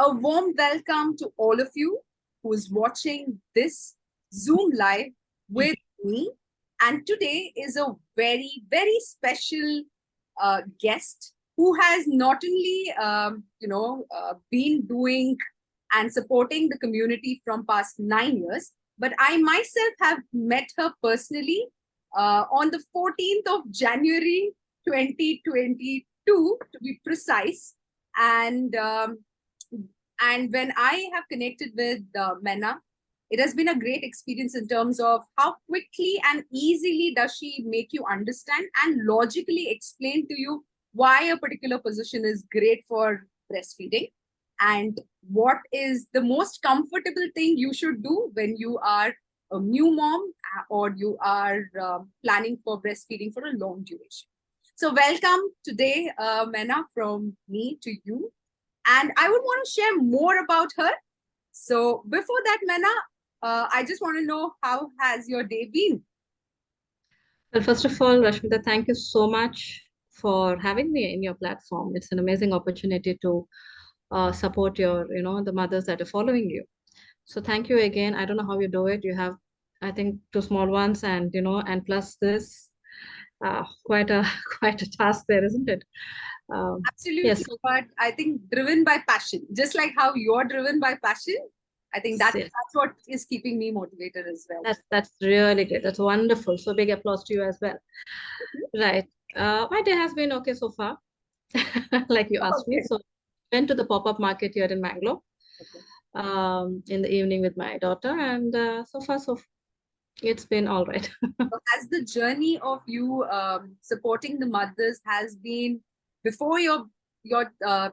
A warm welcome to all of you who's watching this Zoom live with me. And today is a very, very special guest who has not only, been doing and supporting the community from past 9 years, but I myself have met her personally on the 14th of January 2022, to be precise. And and when I have connected with Mena, it has been a great experience in terms of how quickly and easily does she make you understand and logically explain to you why a particular position is great for breastfeeding and what is the most comfortable thing you should do when you are a new mom or you are planning for breastfeeding for a long duration. So welcome today, Mena, from me to you. And I would want to share more about her. So before that, Mena, I just want to know, how has your day been? Well, first of all, Rashmita, thank you so much for having me in your platform. It's an amazing opportunity to support the mothers that are following you. So thank you again. I don't know how you do it. You have, I think, two small ones, and plus this, quite a quite a task there, isn't it? Yes, Absolutely. But I think driven by passion, just like how you're driven by passion, I think yes, that's what is keeping me motivated as well. that's really great. That's wonderful. So big applause to you as well. Right. My day has been okay so far, like you asked me. Okay. So went to the pop-up market here in Mangalore Okay. in the evening with my daughter, and so far it's been all right. So has the journey of you supporting the mothers has been before your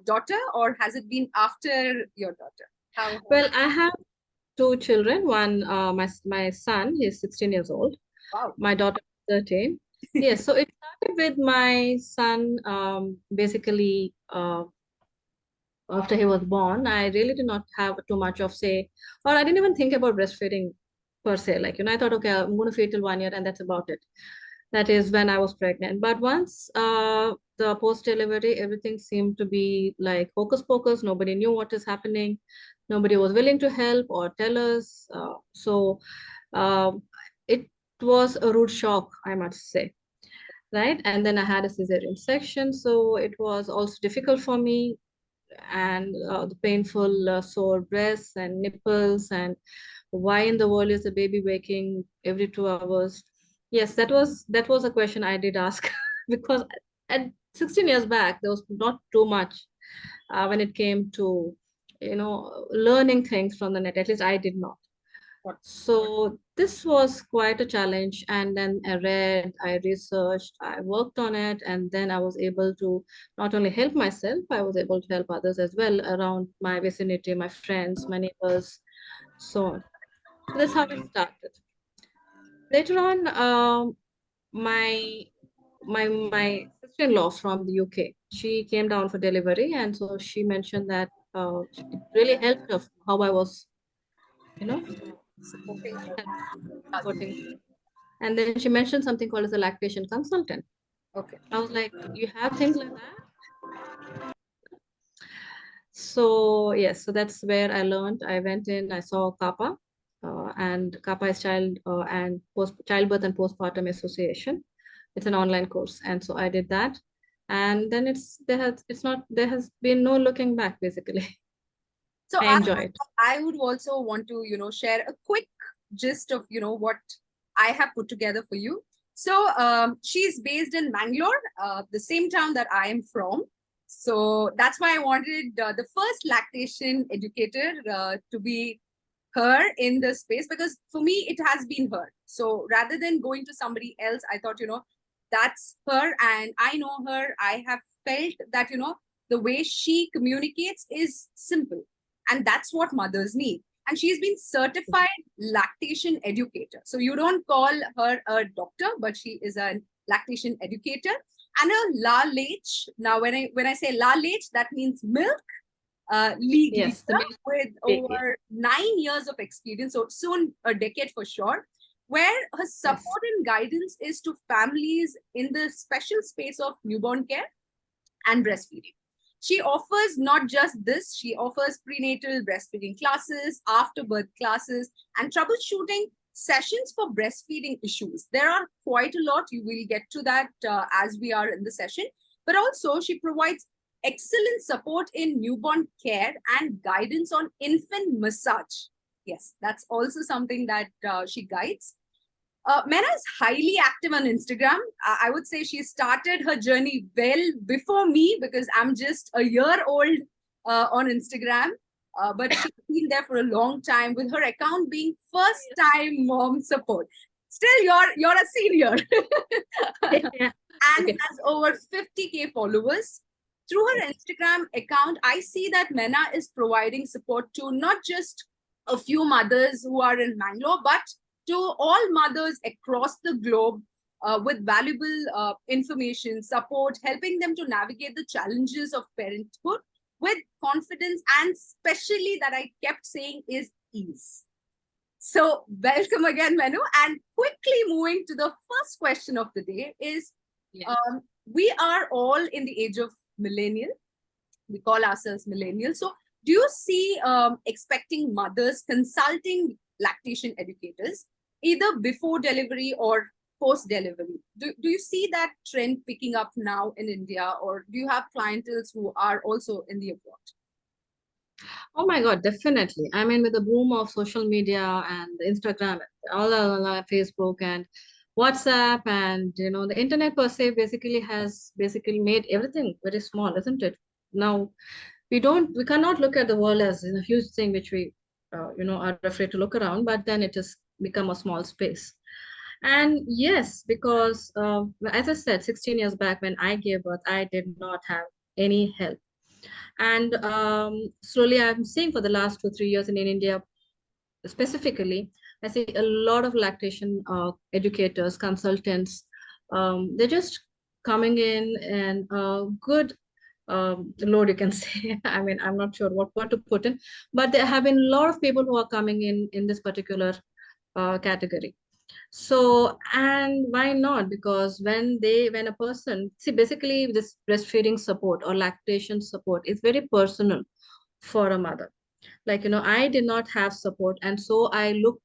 daughter, or has it been after your daughter? How Well, I have two children. One, my son, he's 16 years old. wow. My daughter is 13. Yes, so it started with my son. Basically, after he was born, I really did not have too much of say, or I didn't even think about breastfeeding per se. Like, I thought, okay, I'm going to feed till 1 year, and that's about it. That is when I was pregnant. But once the post-delivery, everything seemed to be like hocus pocus. Nobody knew what is happening. Nobody was willing to help or tell us. So um, it was a rude shock, I must say. Right. And then I had a cesarean section. So it was also difficult for me, and the painful sore breasts and nipples, and why in the world is the baby waking every 2 hours? Yes, that was a question I did ask because at 16 years back there was not too much when it came to learning things from the net. At least I did not. So this was quite a challenge. And then I read, I researched, I worked on it, and then I was able to not only help myself, I was able to help others as well around my vicinity, my friends, my neighbors, so on. So that's how it started. Later on, my my sister-in-law from the UK, she came down for delivery, and so she mentioned that it really helped her how I was, you know, Supporting supporting others. her. And then she mentioned something called as a lactation consultant. Okay. I was like, you have things like that? So yes, so that's where I learned. I went in, I saw Kappa, and Kappa is Childbirth and Postpartum Association. It's an online course, and so I did that. And then there has been no looking back basically. So I I enjoy it. I would also want to, share a quick gist of, what I have put together for you. So she's based in Mangalore, the same town that I am from. So that's why I wanted the first lactation educator to be her in the space, because for me it has been her. So rather than going to somebody else, I thought, that's her, and I know her. I have felt that, the way she communicates is simple, and that's what mothers need. And she's been certified lactation educator. So you don't call her a doctor, but she is a lactation educator and a la lech. Now, when I say la lech, that means milk league Yes, the leader main with yeah. over 9 years of experience, so soon a decade for sure, where her Yes. support and guidance is to families in the special space of newborn care and breastfeeding. She offers not just this, she offers prenatal breastfeeding classes, after birth classes, and troubleshooting sessions for breastfeeding issues. There are quite a lot. You will get to that as we are in the session. But also, she provides excellent support in newborn care and guidance on infant massage. Yes, that's also something that she guides. Mena is highly active on Instagram. I would say she started her journey well before me because I'm just a year old on Instagram. But she's been there for a long time with her account being first time mom support. Still, you're a senior. Yeah. And Okay. has over 50K followers. Through her Instagram account, I see that Mena is providing support to not just a few mothers who are in Bangalore, but to all mothers across the globe with valuable information, support, helping them to navigate the challenges of parenthood with confidence, and especially that I kept saying is ease. So, welcome again, Menu. And quickly moving to the first question of the day is Yeah. we are all in the age of millennial. We call ourselves millennials. So, do you see expecting mothers consulting lactation educators either before delivery or post delivery? Do you see that trend picking up now in India, or do you have clientels who are also in the abroad? Oh my God, definitely. I mean, with the boom of social media and Instagram, all Facebook and WhatsApp, and the internet per se basically has basically made everything very small, isn't it? Now we cannot look at the world as a huge thing which we are afraid to look around, but then it has become a small space. And yes, because as I said, 16 years back when I gave birth, I did not have any help. And slowly, I'm seeing for the last 2 3 years in India specifically, I see a lot of lactation educators, consultants. They're just coming in and good load, you can say. I mean, I'm not sure what to put in, but there have been a lot of people who are coming in this particular category. So, and why not? Because when a person, see, basically this breastfeeding support or lactation support is very personal for a mother. Like, I did not have support, and so I looked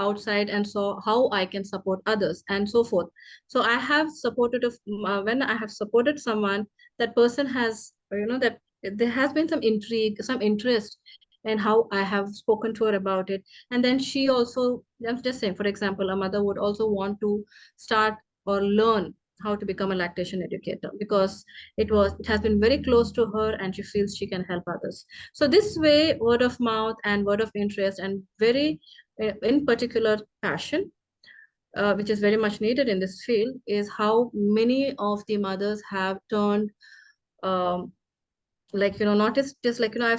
outside and saw how I can support others and so forth. So I have supported when I have supported someone, that person has, that there has been some intrigue, some interest in how I have spoken to her about it. And then she also, I'm just saying, for example, a mother would also want to start or learn how to become a lactation educator because it has been very close to her and she feels she can help others. So this way, word of mouth and word of interest and very in particular passion, which is very much needed in this field, is how many of the mothers have turned, um, like, not just like, I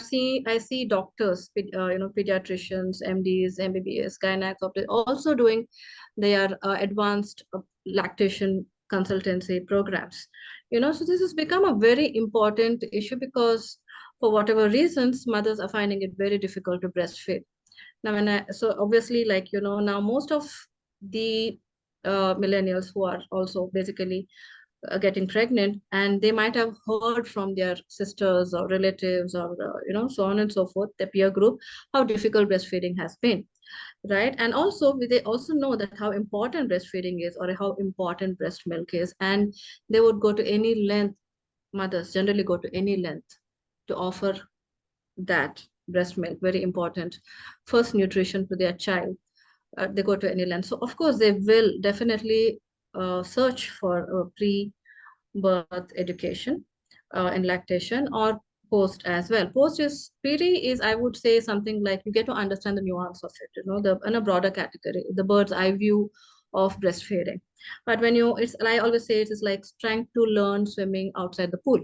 see doctors, pediatricians, MDs, MBBS, gynecologists also doing their advanced lactation consultancy programs. So this has become a very important issue because for whatever reasons, mothers are finding it very difficult to breastfeed. Now, so obviously, like, now most of the millennials who are also basically getting pregnant, and they might have heard from their sisters or relatives or, so on and so forth, the peer group, how difficult breastfeeding has been, right? And also, they also know that how important breastfeeding is or how important breast milk is. And they would go to any length, mothers generally go to any length to offer that breast milk, very important first nutrition to their child. They go to any length. So of course they will definitely search for pre-birth education in lactation, or post as well. Post is pretty is, I would say, something like you get to understand the nuance of it, the in a broader category, the bird's eye view of breastfeeding. But when it's, I always say, it is like trying to learn swimming outside the pool,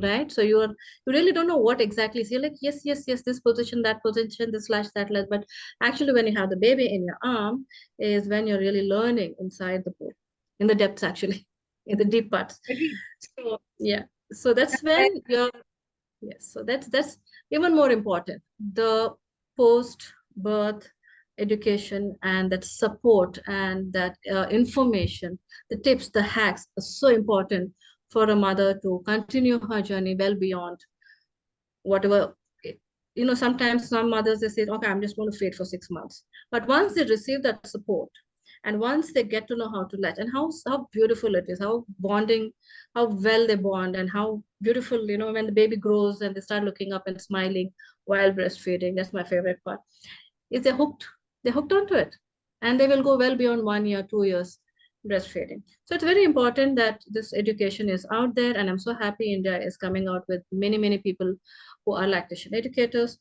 right? So you really don't know what exactly. So you're like, yes, yes, yes, this position, that position, this slash, that slash. But actually, when you have the baby in your arm, is when you're really learning inside the pool, in the depths, actually, in the deep parts. Agreed. So yeah, so that's when you're, yes. So that's even more important. The post birth education and that support and that information, the tips, the hacks are so important for a mother to continue her journey well beyond whatever. Sometimes some mothers, they say, okay, I'm just going to feed for 6 months. But once they receive that support, and once they get to know how to latch, and how beautiful it is, how bonding, how well they bond, and how beautiful, when the baby grows and they start looking up and smiling while breastfeeding. That's my favorite part. Is they're hooked onto it, and they will go well beyond 1 year, 2 years breastfeeding. So it's very important that this education is out there, and I'm so happy India is coming out with many, many people who are lactation educators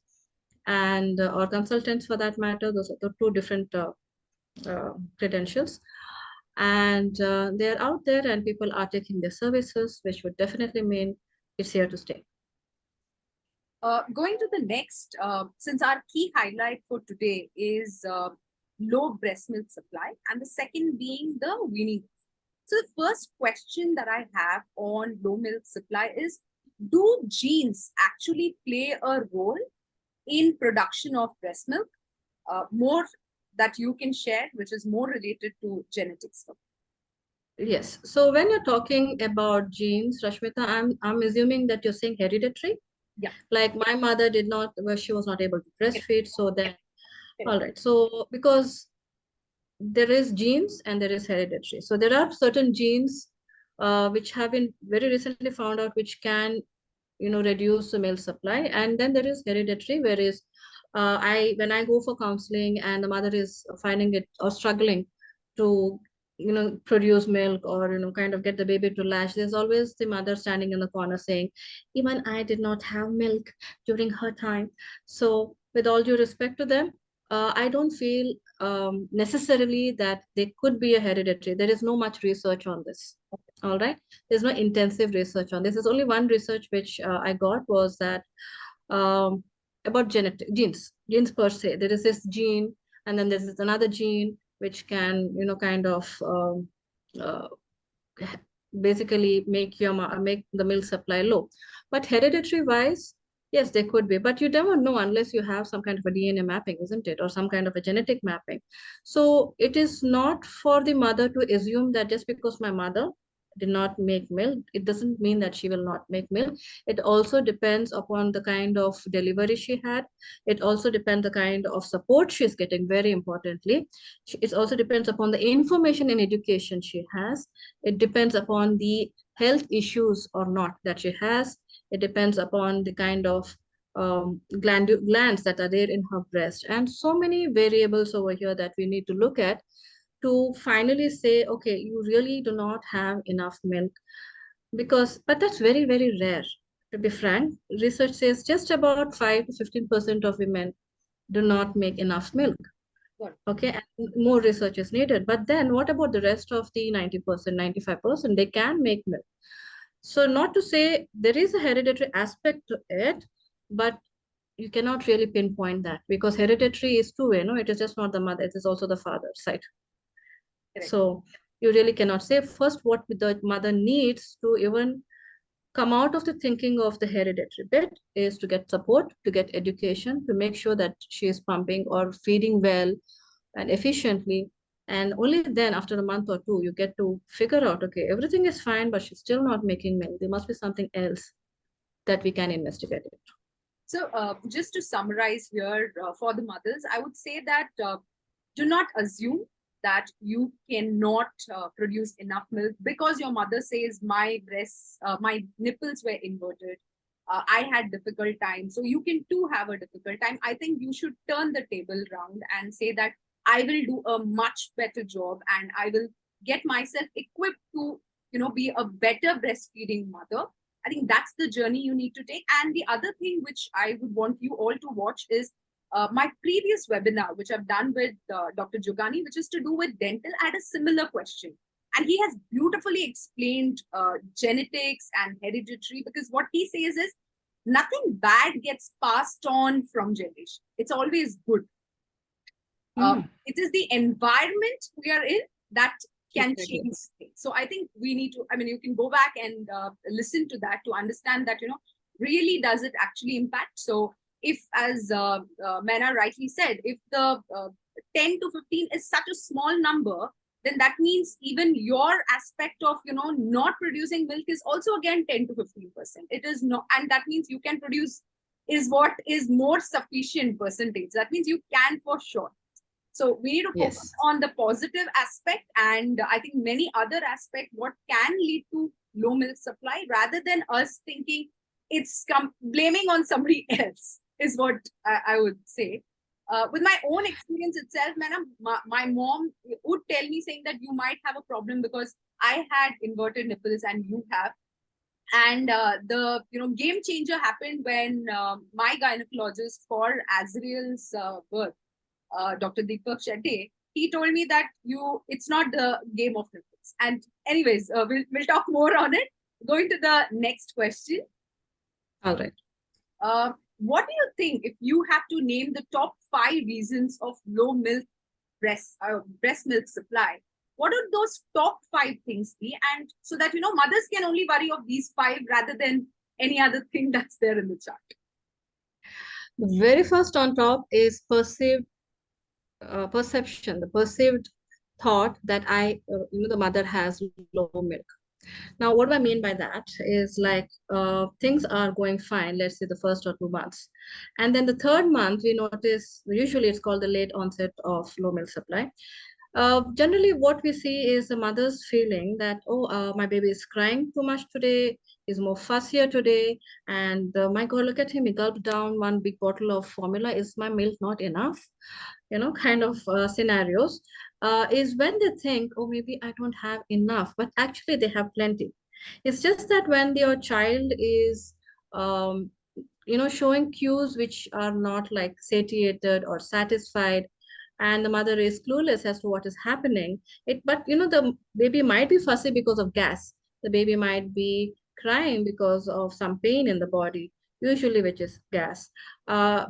and or consultants for that matter. Those are the two different credentials, and they're out there, and people are taking their services, which would definitely mean it's here to stay. Going to the next, since our key highlight for today is low breast milk supply, and the second being the weaning. So the first question that I have on low milk supply is, do genes actually play a role in production of breast milk? More that you can share, which is more related to genetics. Yes. So when you're talking about genes, Rashmita, I'm assuming that you're saying hereditary. Yeah. Like my mother did not, well, she was not able to breastfeed. So then, Yeah. all right. So because there is genes and there is hereditary. So there are certain genes which have been very recently found out, which can, reduce the milk supply. And then there is hereditary, whereas when I go for counseling and the mother is finding it or struggling to, produce milk or, kind of get the baby to latch, there's always the mother standing in the corner saying, even I did not have milk during her time. So with all due respect to them, I don't feel necessarily that they could be a hereditary. There is no much research on this. All right. There's no intensive research on this. There's only one research which I got was that um, about genes per se. There is this gene, and then there's another gene which can, kind of uh, basically make the milk supply low. But hereditary wise, yes, they could be, but you never know unless you have some kind of a DNA mapping, isn't it, or some kind of a genetic mapping. So it is not for the mother to assume that just because my mother did not make milk, it doesn't mean that she will not make milk. It also depends upon the kind of delivery she had. It also depends the kind of support she's getting, very importantly. It also depends upon the information and education she has. It depends upon the health issues or not that she has. It depends upon the kind of glands that are there in her breast, and so many variables over here that we need to look at to finally say, okay, you really do not have enough milk. But that's very, very rare. To be frank, research says just about 5 to 15% of women do not make enough milk. Okay, and more research is needed. But then what about the rest of the 90%, 95%? They can make milk. So not to say there is a hereditary aspect to it, but you cannot really pinpoint that because hereditary is two-way, no? It is just not the mother, it is also the father side. Correct. So you really cannot say first what the mother needs to even come out of the thinking of the hereditary bit is to get support, to get education, to make sure that she is pumping or feeding well and efficiently. And only then, after a month or two, you get to figure out, okay, everything is fine, but she's still not making milk. There must be something else that we can investigate it. So just to summarize here for the mothers, I would say that do not assume that you cannot produce enough milk because your mother says my breasts, my nipples were inverted. I had difficult time. So you can too have a difficult time. I think you should turn the table round and say that I will do a much better job and I will get myself equipped to, be a better breastfeeding mother. I think that's the journey you need to take. And the other thing which I would want you all to watch is my previous webinar, which I've done with Dr. Jogani, which is to do with dental. I had a similar question. And he has beautifully explained genetics and hereditary, because what he says is nothing bad gets passed on from generation. It's always good. It is the environment we are in that can change things. So I think we need to, you can go back and listen to that to understand that, really does it actually impact? So if, as Maina rightly said, if the 10 to 15 is such a small number, then that means even your aspect of, not producing milk is also again 10 to 15%. It is not, and that means you can produce is what is more sufficient percentage. That means you can for sure. So we need to focus Yes. on the positive aspect, and I think many other aspect what can lead to low milk supply, rather than us thinking it's blaming on somebody else is what I would say. With my own experience itself, madam, my mom would tell me saying that you might have a problem because I had inverted nipples and you have. And the game changer happened when my gynecologist for Azriel's birth, Dr. Deepak Shetty, he told me that it's not the game of nipples. And anyways, we'll talk more on it. Going to the next question. All right. What do you think if you have to name the top 5 reasons of low milk breast milk supply? What would those top 5 things be? And so that mothers can only worry of these 5 rather than any other thing that's there in the chart. The very first on top is perception, the perceived thought that the mother has low milk. Now, what do I mean by that is like things are going fine, let's say the first or 2 months. And then the third month, we notice, usually it's called the late onset of low milk supply. Generally, what we see is the mother's feeling that, oh, my baby is crying too much today, is more fussier today, and my God, look at him, he gulped down one big bottle of formula. Is my milk not enough? Kind of scenarios, is when they think, oh, maybe I don't have enough, but actually they have plenty. It's just that when your child is, showing cues which are not like satiated or satisfied, and the mother is clueless as to what is happening. But the baby might be fussy because of gas. The baby might be crying because of some pain in the body, usually which is gas.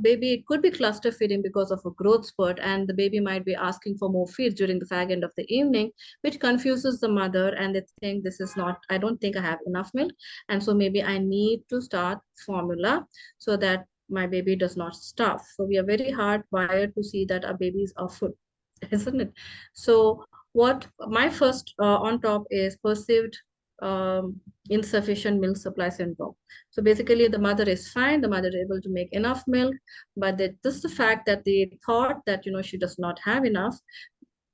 Baby, it could be cluster feeding because of a growth spurt, and the baby might be asking for more feeds during the fag end of the evening, which confuses the mother, and they think this is not, I don't think I have enough milk, and so maybe I need to start formula so that my baby does not starve. So we are very hardwired to see that our babies are full, isn't it? So what my first on top is perceived insufficient milk supply syndrome. So basically the mother is fine, the mother is able to make enough milk, but just the fact that they thought that she does not have enough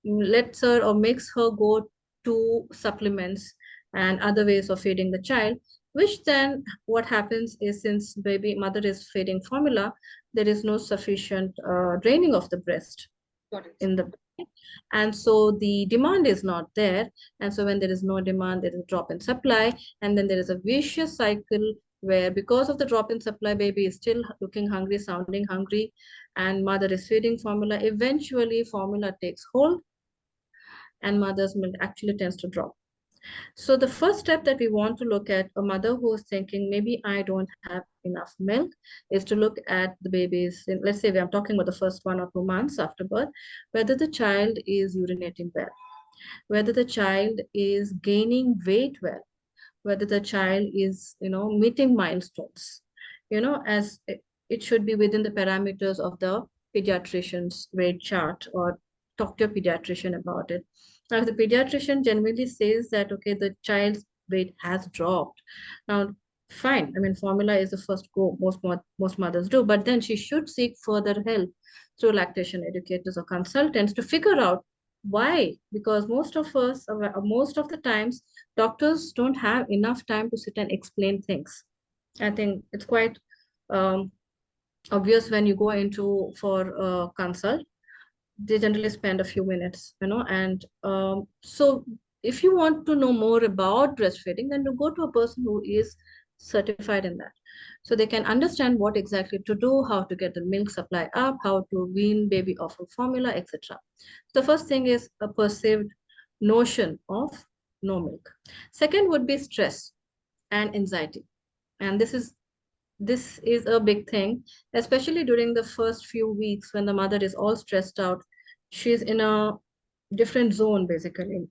lets her or makes her go to supplements and other ways of feeding the child, which then what happens is, since baby mother is feeding formula, there is no sufficient draining of the breast Got it. in the belly. And so the demand is not there, and so when there is no demand, there is a drop in supply, and then there is a vicious cycle where, because of the drop in supply, baby is still looking hungry, sounding hungry, and mother is feeding formula. Eventually formula takes hold and mother's milk actually tends to drop. So the first step that we want to look at, a mother who is thinking maybe I don't have enough milk, is to look at the babies. Let's say I'm talking about the first 1 or 2 months after birth, whether the child is urinating well, whether the child is gaining weight well, whether the child is meeting milestones, as it should be within the parameters of the pediatrician's weight chart, or talk to your pediatrician about it. Now, if the pediatrician generally says that, okay, the child's weight has dropped, now fine. I mean, formula is the first go. Most mothers do, but then she should seek further help through lactation educators or consultants to figure out why. Because most of us, most of the times, doctors don't have enough time to sit and explain things. I think it's quite um, obvious when you go into for a consult. They generally spend a few minutes, and so if you want to know more about breastfeeding, then you go to a person who is certified in that, so they can understand what exactly to do, how to get the milk supply up, how to wean baby off of formula, etc. The first thing is a perceived notion of no milk. Second would be stress and anxiety, and this is a big thing, especially during the first few weeks when the mother is all stressed out. She's in a different zone, basically.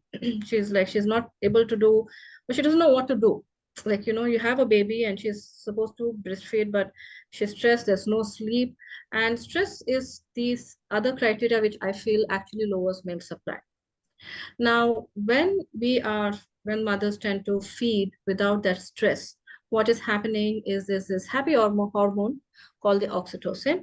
She's not able to do, but she doesn't know what to do. Like, you have a baby and she's supposed to breastfeed, but she's stressed, there's no sleep. And stress is these other criteria which I feel actually lowers milk supply. Now, when mothers tend to feed without that stress, what is happening is this happy hormone called the oxytocin,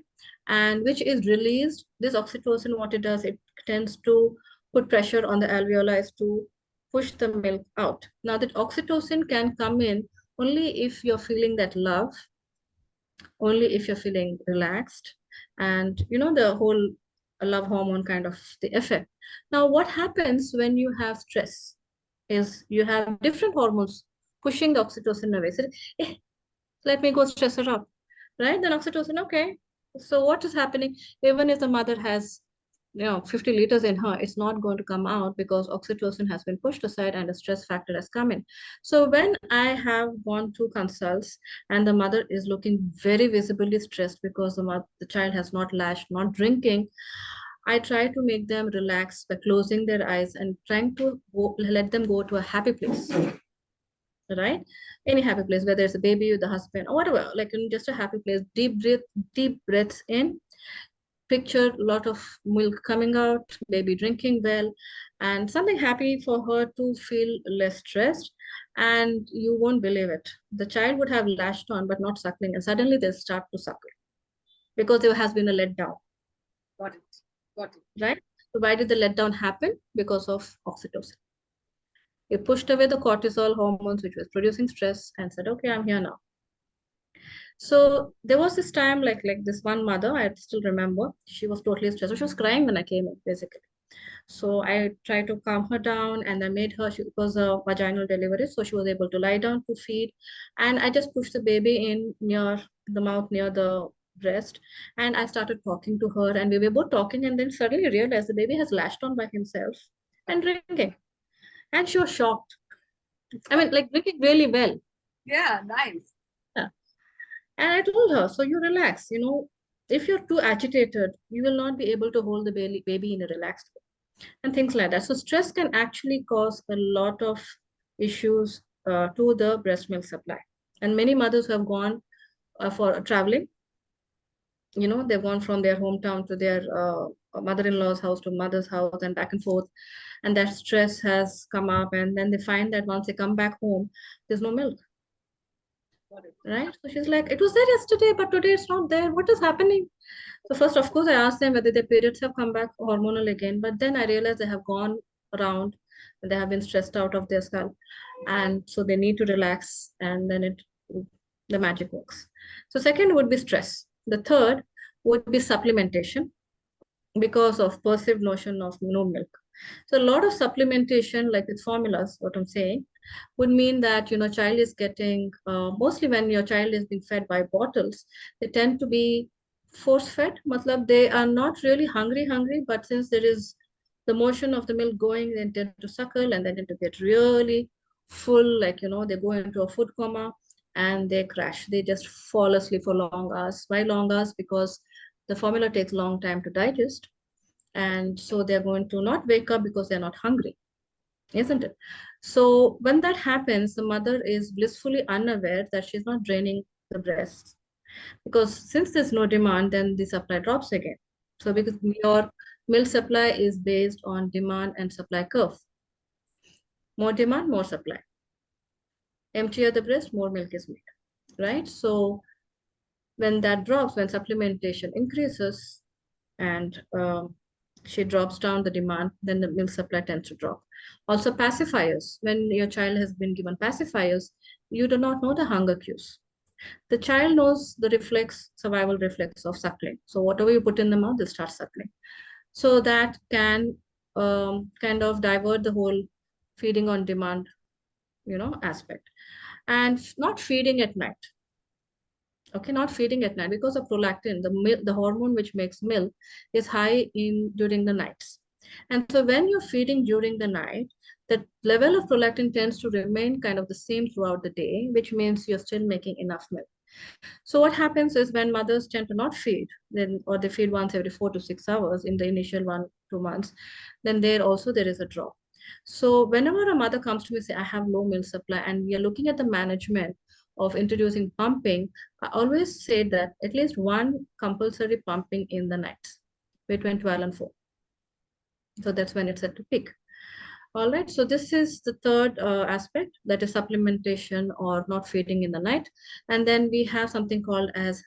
and which is released. This oxytocin, what it does, it tends to put pressure on the alveoli to push the milk out. Now, that oxytocin can come in only if you're feeling that love, only if you're feeling relaxed, and the whole love hormone kind of the effect. Now, what happens when you have stress is you have different hormones pushing the oxytocin away. So, eh, let me go stress her up, right? Then oxytocin, okay. So what is happening? Even if the mother has 50 liters in her, it's not going to come out because oxytocin has been pushed aside and a stress factor has come in. So when I have gone to consults and the mother is looking very visibly stressed because the child has not latched, not drinking, I try to make them relax by closing their eyes and trying to let them go to a happy place, right? Any happy place, whether it's a baby with the husband or whatever, like in just a happy place. Deep breaths in. Picture a lot of milk coming out, baby drinking well, and something happy for her to feel less stressed. And you won't believe it. The child would have latched on but not suckling, and suddenly they start to suckle because there has been a letdown, Got it. Got it. right? So why did the letdown happen? Because of oxytocin. You pushed away the cortisol hormones, which was producing stress, and said, okay, I'm here now. So there was this time, like this one mother, I still remember, she was totally stressed. So she was crying when I came in, basically. So I tried to calm her down, and I made her, it was a vaginal delivery, so she was able to lie down to feed. And I just pushed the baby in near the mouth, near the breast, and I started talking to her, and we were both talking, and then suddenly realized the baby has latched on by himself and drinking. And she was shocked. I mean, like drinking really well. Yeah, nice. Yeah. And I told her, so you relax, if you're too agitated, you will not be able to hold the baby in a relaxed way and things like that. So stress can actually cause a lot of issues to the breast milk supply. And many mothers who have gone for traveling, they've gone from their hometown to their mother-in-law's house to mother's house and back and forth. And that stress has come up. And then they find that once they come back home, there's no milk. Got it. Right? So she's like, it was there yesterday, but today it's not there. What is happening? So first, of course, I asked them whether their periods have come back hormonal again. But then I realized they have gone around and they have been stressed out of their skull. And so they need to relax, and then the magic works. So second would be stress. The third would be supplementation because of perceived notion of no milk. So a lot of supplementation, like with formulas, what I'm saying, would mean that child is getting mostly when your child is being fed by bottles, they tend to be force fed. Matlab they are not really hungry, but since there is the motion of the milk going, they tend to suckle and they tend to get really full, like they go into a food coma and they crash. They just fall asleep for long hours. Why long hours? Because the formula takes long time to digest, and so they're going to not wake up because they're not hungry, isn't it? So when that happens, the mother is blissfully unaware that she's not draining the breast, because since there's no demand, then the supply drops again. So because your milk supply is based on demand and supply curve, more demand, more supply. Emptier the breast, more milk is made, right? So when that drops, when supplementation increases, and she drops down the demand, then the milk supply tends to drop. Also, pacifiers. When your child has been given pacifiers, you do not know the hunger cues. The child knows the survival reflex of suckling. So whatever you put in the mouth, they'll start suckling. So that can kind of divert the whole feeding on demand, aspect. And not feeding at night. Okay, not feeding at night because of prolactin, the hormone which makes milk is high in during the nights. And so when you're feeding during the night, the level of prolactin tends to remain kind of the same throughout the day, which means you're still making enough milk. So what happens is when mothers tend to not feed, then or they feed once every 4 to 6 hours in the initial 1 2 months, then there is a drop. So whenever a mother comes to me and say, I have low milk supply, and we are looking at the management of introducing pumping, I always say that at least one compulsory pumping in the nights between 12 and 4. So that's when it's at the peak. All right, so this is the third aspect, that is supplementation or not feeding in the night. And then we have something called as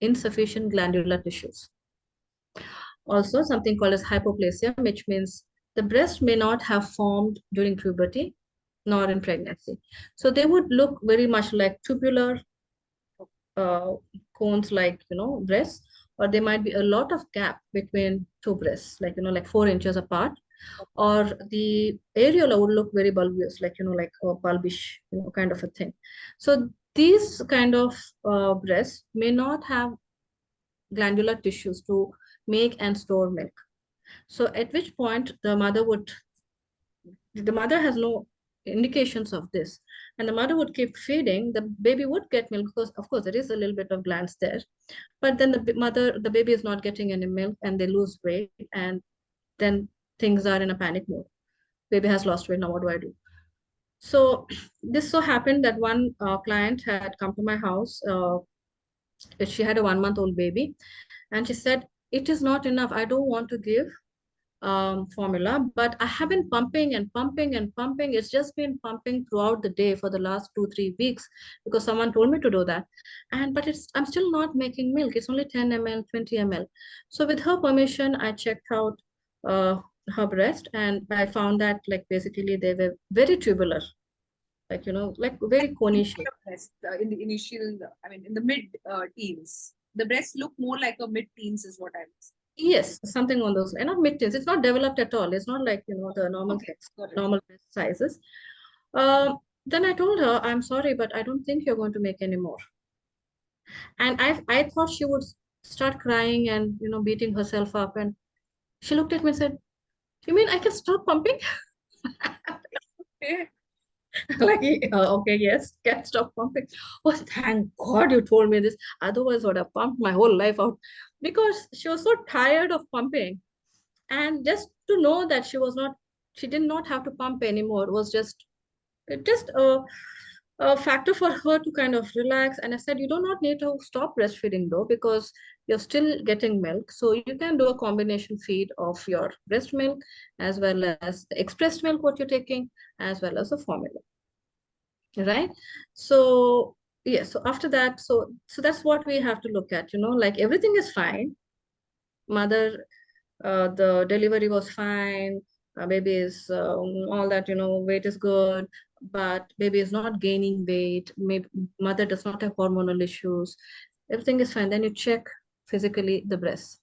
insufficient glandular tissues. Also something called as hypoplasia, which means the breast may not have formed during puberty nor in pregnancy. So they would look very much like tubular uh, cones, like, breasts, or there might be a lot of gap between two breasts, like, like 4 inches apart, or the areola would look very bulbous, like, like a bulbish, kind of a thing. So these kind of breasts may not have glandular tissues to make and store milk. So at which point the mother has no indications of this, and the mother would keep feeding, the baby would get milk, because of course there is a little bit of glands there, but then the baby is not getting any milk and they lose weight, and then things are in a panic mode. Baby has lost weight, now what do I do? So this so happened that one client had come to my house. She had a 1 month old baby, and she said, it is not enough, I don't want to give formula, but I have been pumping and pumping and pumping. It's just been pumping throughout the day for the last 2 3 weeks, because someone told me to do that. But I'm still not making milk. It's only 10 ml, 20 ml. So with her permission, I checked out uh, her breast, and I found that, like, basically they were very tubular, like, like very coney shape. Breast, in the initial, I mean, in the mid teens, the breasts look more like a mid teens, is what I was. Yes, something on those, and not mid-teens. It's not developed at all. It's not like, the normal Okay, sex, got it. normal sizes. Then I told her, I'm sorry, but I don't think you're going to make any more. And I thought she would start crying and, beating herself up. And she looked at me and said, you mean I can stop pumping? Okay. Like, okay, yes, can stop pumping. Oh, thank God you told me this. Otherwise, I would have pumped my whole life out, because she was so tired of pumping. And just to know that she did not have to pump anymore was just a factor for her to kind of relax. And I said, you do not need to stop breastfeeding though, because you're still getting milk. So you can do a combination feed of your breast milk as well as the expressed milk, what you're taking, as well as the formula, right? So yeah, so after that, so that's what we have to look at, like everything is fine. Mother, the delivery was fine, baby is all that, weight is good, but baby is not gaining weight, maybe mother does not have hormonal issues, everything is fine. Then you check physically the breast,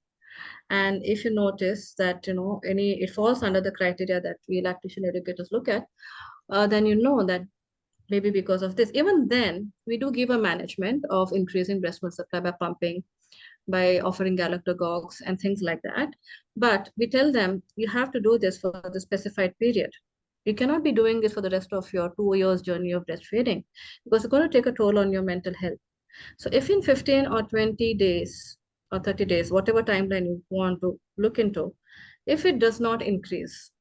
and if you notice that, it falls under the criteria that we lactation educators look at, then you know that maybe because of this. Even then, we do give a management of increasing breast milk supply by pumping, by offering galactogogues and things like that. But we tell them you have to do this for the specified period. You cannot be doing this for the rest of your 2 years journey of breastfeeding, because it's going to take a toll on your mental health. So if in 15 or 20 days or 30 days, whatever timeline you want to look into, if it does not increase,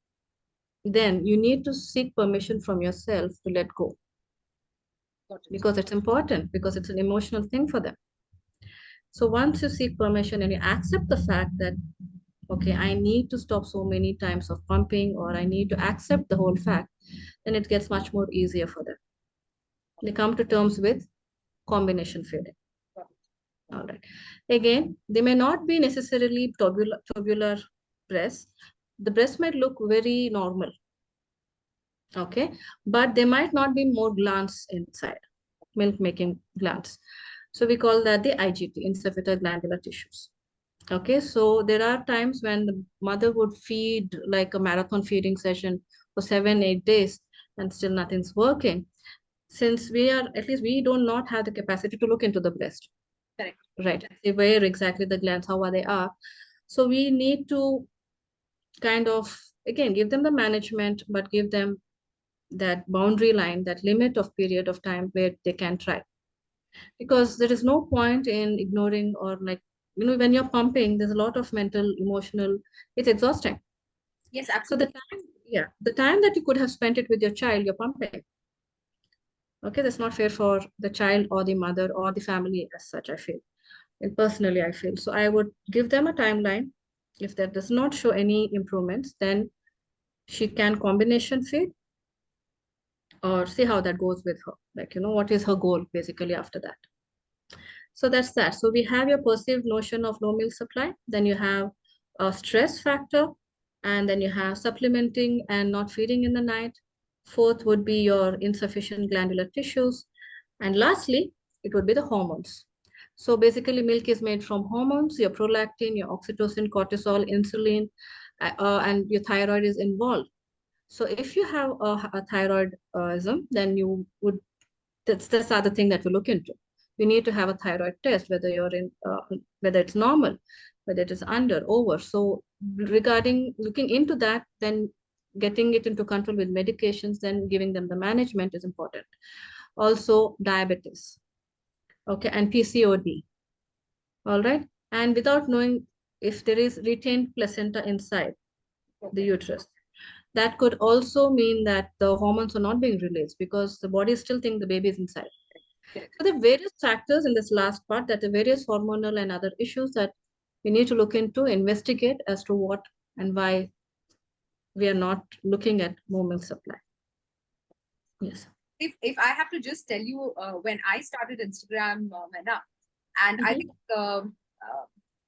then you need to seek permission from yourself to let go, Got it. because it's important, because it's an emotional thing for them. So once you seek permission and you accept the fact that, okay, I need to stop so many times of pumping, or I need to accept the whole fact, then it gets much more easier for them. They come to terms with combination feeding. Got it. All right. Again, they may not be necessarily tubular breasts. The breast might look very normal, okay, but they might not be more glands inside, milk making glands. So we call that the IGT, insufficient glandular tissues. Okay, so there are times when the mother would feed like a marathon feeding session for 7 8 days, and still nothing's working. Since at least we do not have the capacity to look into the breast, Correct. right? See where exactly the glands, how are they are. So we need to kind of, again, give them the management, but give them that boundary line, that limit of period of time where they can try. Because there is no point in ignoring, or like, when you're pumping, there's a lot of mental, emotional, it's exhausting. Yes, So the absolutely. time, yeah, the time that you could have spent it with your child, you're pumping. Okay, that's not fair for the child or the mother or the family as such, I feel. And personally, I feel. So I would give them a timeline. If that does not show any improvements, then She can combination feed or see how that goes with her. Like, what is her goal basically after that? So that's that. So we have your perceived notion of low milk supply. Then you have a stress factor, and then you have supplementing and not feeding in the night. Fourth would be your insufficient glandular tissues. And lastly, it would be the hormones. So basically, milk is made from hormones, your prolactin, your oxytocin, cortisol, insulin, and your thyroid is involved. So if you have a thyroidism, then you would that's the other thing that we look into. You need to have a thyroid test, whether you're in whether it's normal, whether it is under, over. So regarding looking into that, then getting it into control with medications, then giving them the management is important. Also diabetes, okay, and PCOD. All right. And without knowing if there is retained placenta inside the uterus, that could also mean that the hormones are not being released because the body still thinks the baby is inside. So there are various factors in this last part, that the various hormonal and other issues that we need to look into, investigate as to what and why we are not looking at more milk supply. Yes. If I have to just tell you, when I started Instagram, Maina, and I think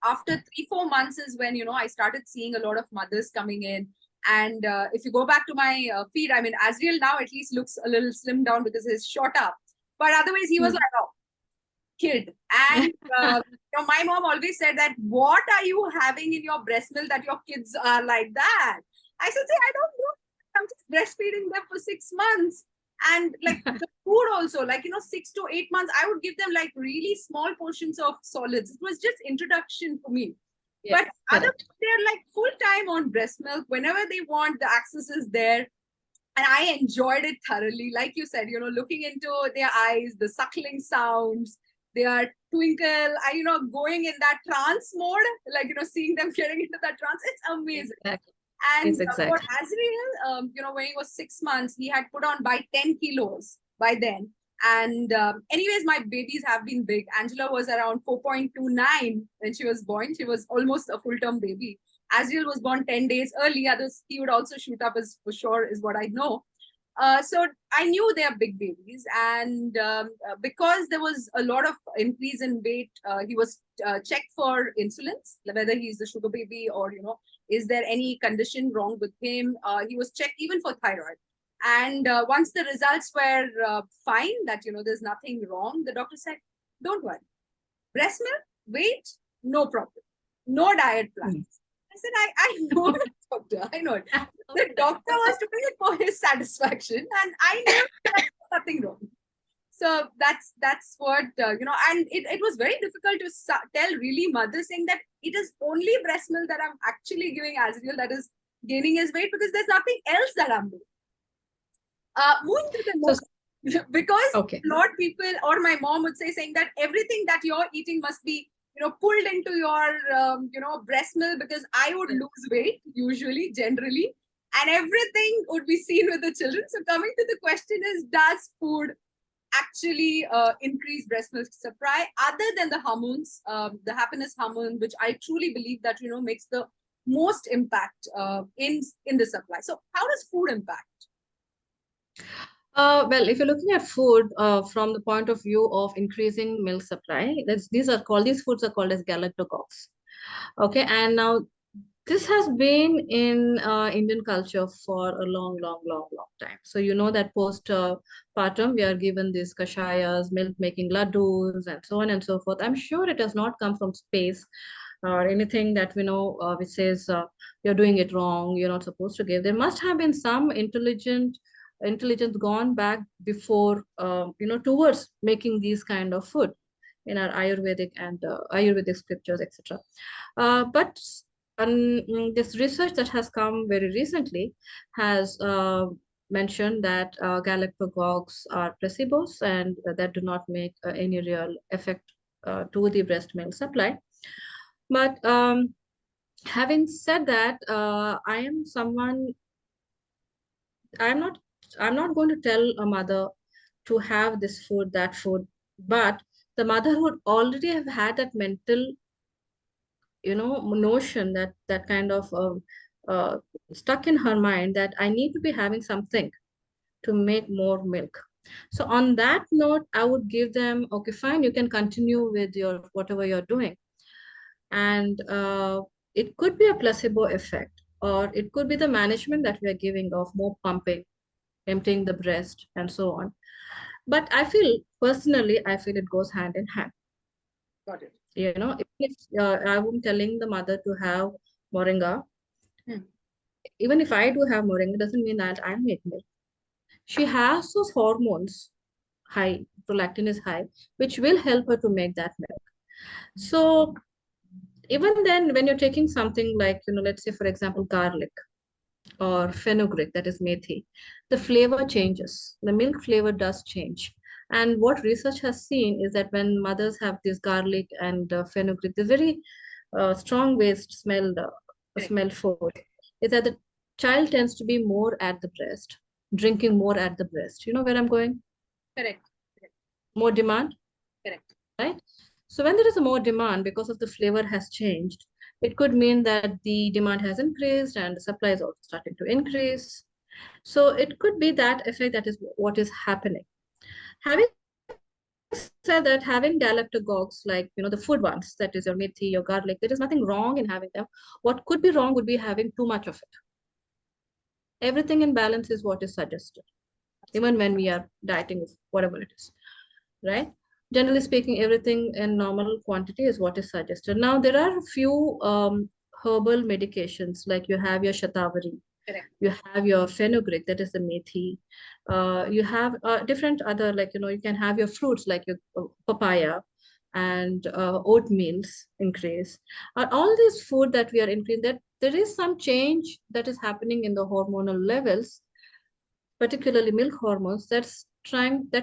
after 3-4 months is when I started seeing a lot of mothers coming in. And if you go back to my feed, I mean, Azriel now at least looks a little slimmed down because he's short up. But otherwise, he was like a kid. And my mom always said that, what are you having in your breast milk that your kids are like that? I said, say, I don't know. I'm just breastfeeding them for 6 months. And like the food also, like 6 to 8 months, I would give them like really small portions of solids. It was just introduction for me. Yeah, but other, they're like full time on breast milk. Whenever they want, the access is there. And I enjoyed it thoroughly. Like you said, looking into their eyes, the suckling sounds, their twinkle, going in that trance mode, like, seeing them getting into that trance. It's amazing. Exactly. And Exactly. for Azriel, when he was 6 months, he had put on by 10 kilos by then. And anyways, my babies have been big. Angela was around 4.29 when she was born. She was almost a full-term baby. Azriel was born 10 days early. Others, he would also shoot up, as for sure, is what I know. So I knew they are big babies. And because there was a lot of increase in weight, he was checked for insulins, whether he's a sugar baby or, is there any condition wrong with him? He was checked even for thyroid. And once the results were fine, that, there's nothing wrong, the doctor said, don't worry. Breast milk, weight, no problem. No diet plans. I said, I know it, doctor. I know it. The doctor was doing it for his satisfaction, and I knew there's nothing wrong. So that's what, and it was very difficult to tell really mothers, saying that it is only breast milk that I'm actually giving Azriel that is gaining his weight, because there's nothing else that I'm doing. Moving to the next, because a lot of people, or my mom would say, saying that everything that you're eating must be, pulled into your, breast milk, because I would lose weight usually, generally, and everything would be seen with the children. So coming to the question is, does food actually increase breast milk supply other than the hormones, the happiness hormone, which I truly believe that, makes the most impact in the supply? So how does food impact? Well, if you're looking at food from the point of view of increasing milk supply, these foods are called as galactococs. Okay, and now this has been in Indian culture for a long, long, long, long time. So you know that post-partum, we are given these kashayas, milk-making laddus, and so on and so forth. I'm sure it has not come from space or anything that we know which says you're doing it wrong, you're not supposed to give. There must have been some intelligence gone back before, towards making these kind of food in our Ayurvedic and Ayurvedic scriptures, etc. But this research that has come very recently has mentioned that galactococs are placebos and that do not make any real effect to the breast milk supply. But having said that, I am someone, I'm not I'm not going to tell a mother to have this food, that food, but the mother would already have had that mental, notion, that kind of uh, stuck in her mind that I need to be having something to make more milk. So on that note, I would give them, okay, fine, you can continue with your whatever you're doing. And it could be a placebo effect, or it could be the management that we are giving of more pumping, emptying the breast, and so on. But I feel, personally, I feel it goes hand in hand. Got it. You know, if I'm telling the mother to have moringa, Hmm. even if I do have moringa, doesn't mean that I'm making it. She has those hormones high, prolactin is high, which will help her to make that milk. So even then, when you're taking something like, let's say, for example, garlic or fenugreek, that is methi, the flavor changes. The milk flavor does change. And what research has seen is that when mothers have this garlic and fenugreek, the very strong ways to Correct. smell food, is that the child tends to be more at the breast, drinking more at the breast. You know where I'm going? Correct. Correct. More demand, Correct. right? So when there is a more demand because of the flavor has changed, it could mean that the demand has increased and the supply is also starting to increase. So it could be that effect that is what is happening. Having said that, having galactagogues like the food ones, that is your methi, your garlic, there is nothing wrong in having them. What could be wrong would be having too much of it. Everything in balance is what is suggested, even when we are dieting, whatever it is, right? Generally speaking, everything in normal quantity is what is suggested. Now, there are a few herbal medications, like you have your shatavari, Correct. you have your fenugreek, that is the methi. You have different other, like, you can have your fruits, like your papaya and oatmeals increase. All this food that we are increasing, that there is some change that is happening in the hormonal levels, particularly milk hormones, that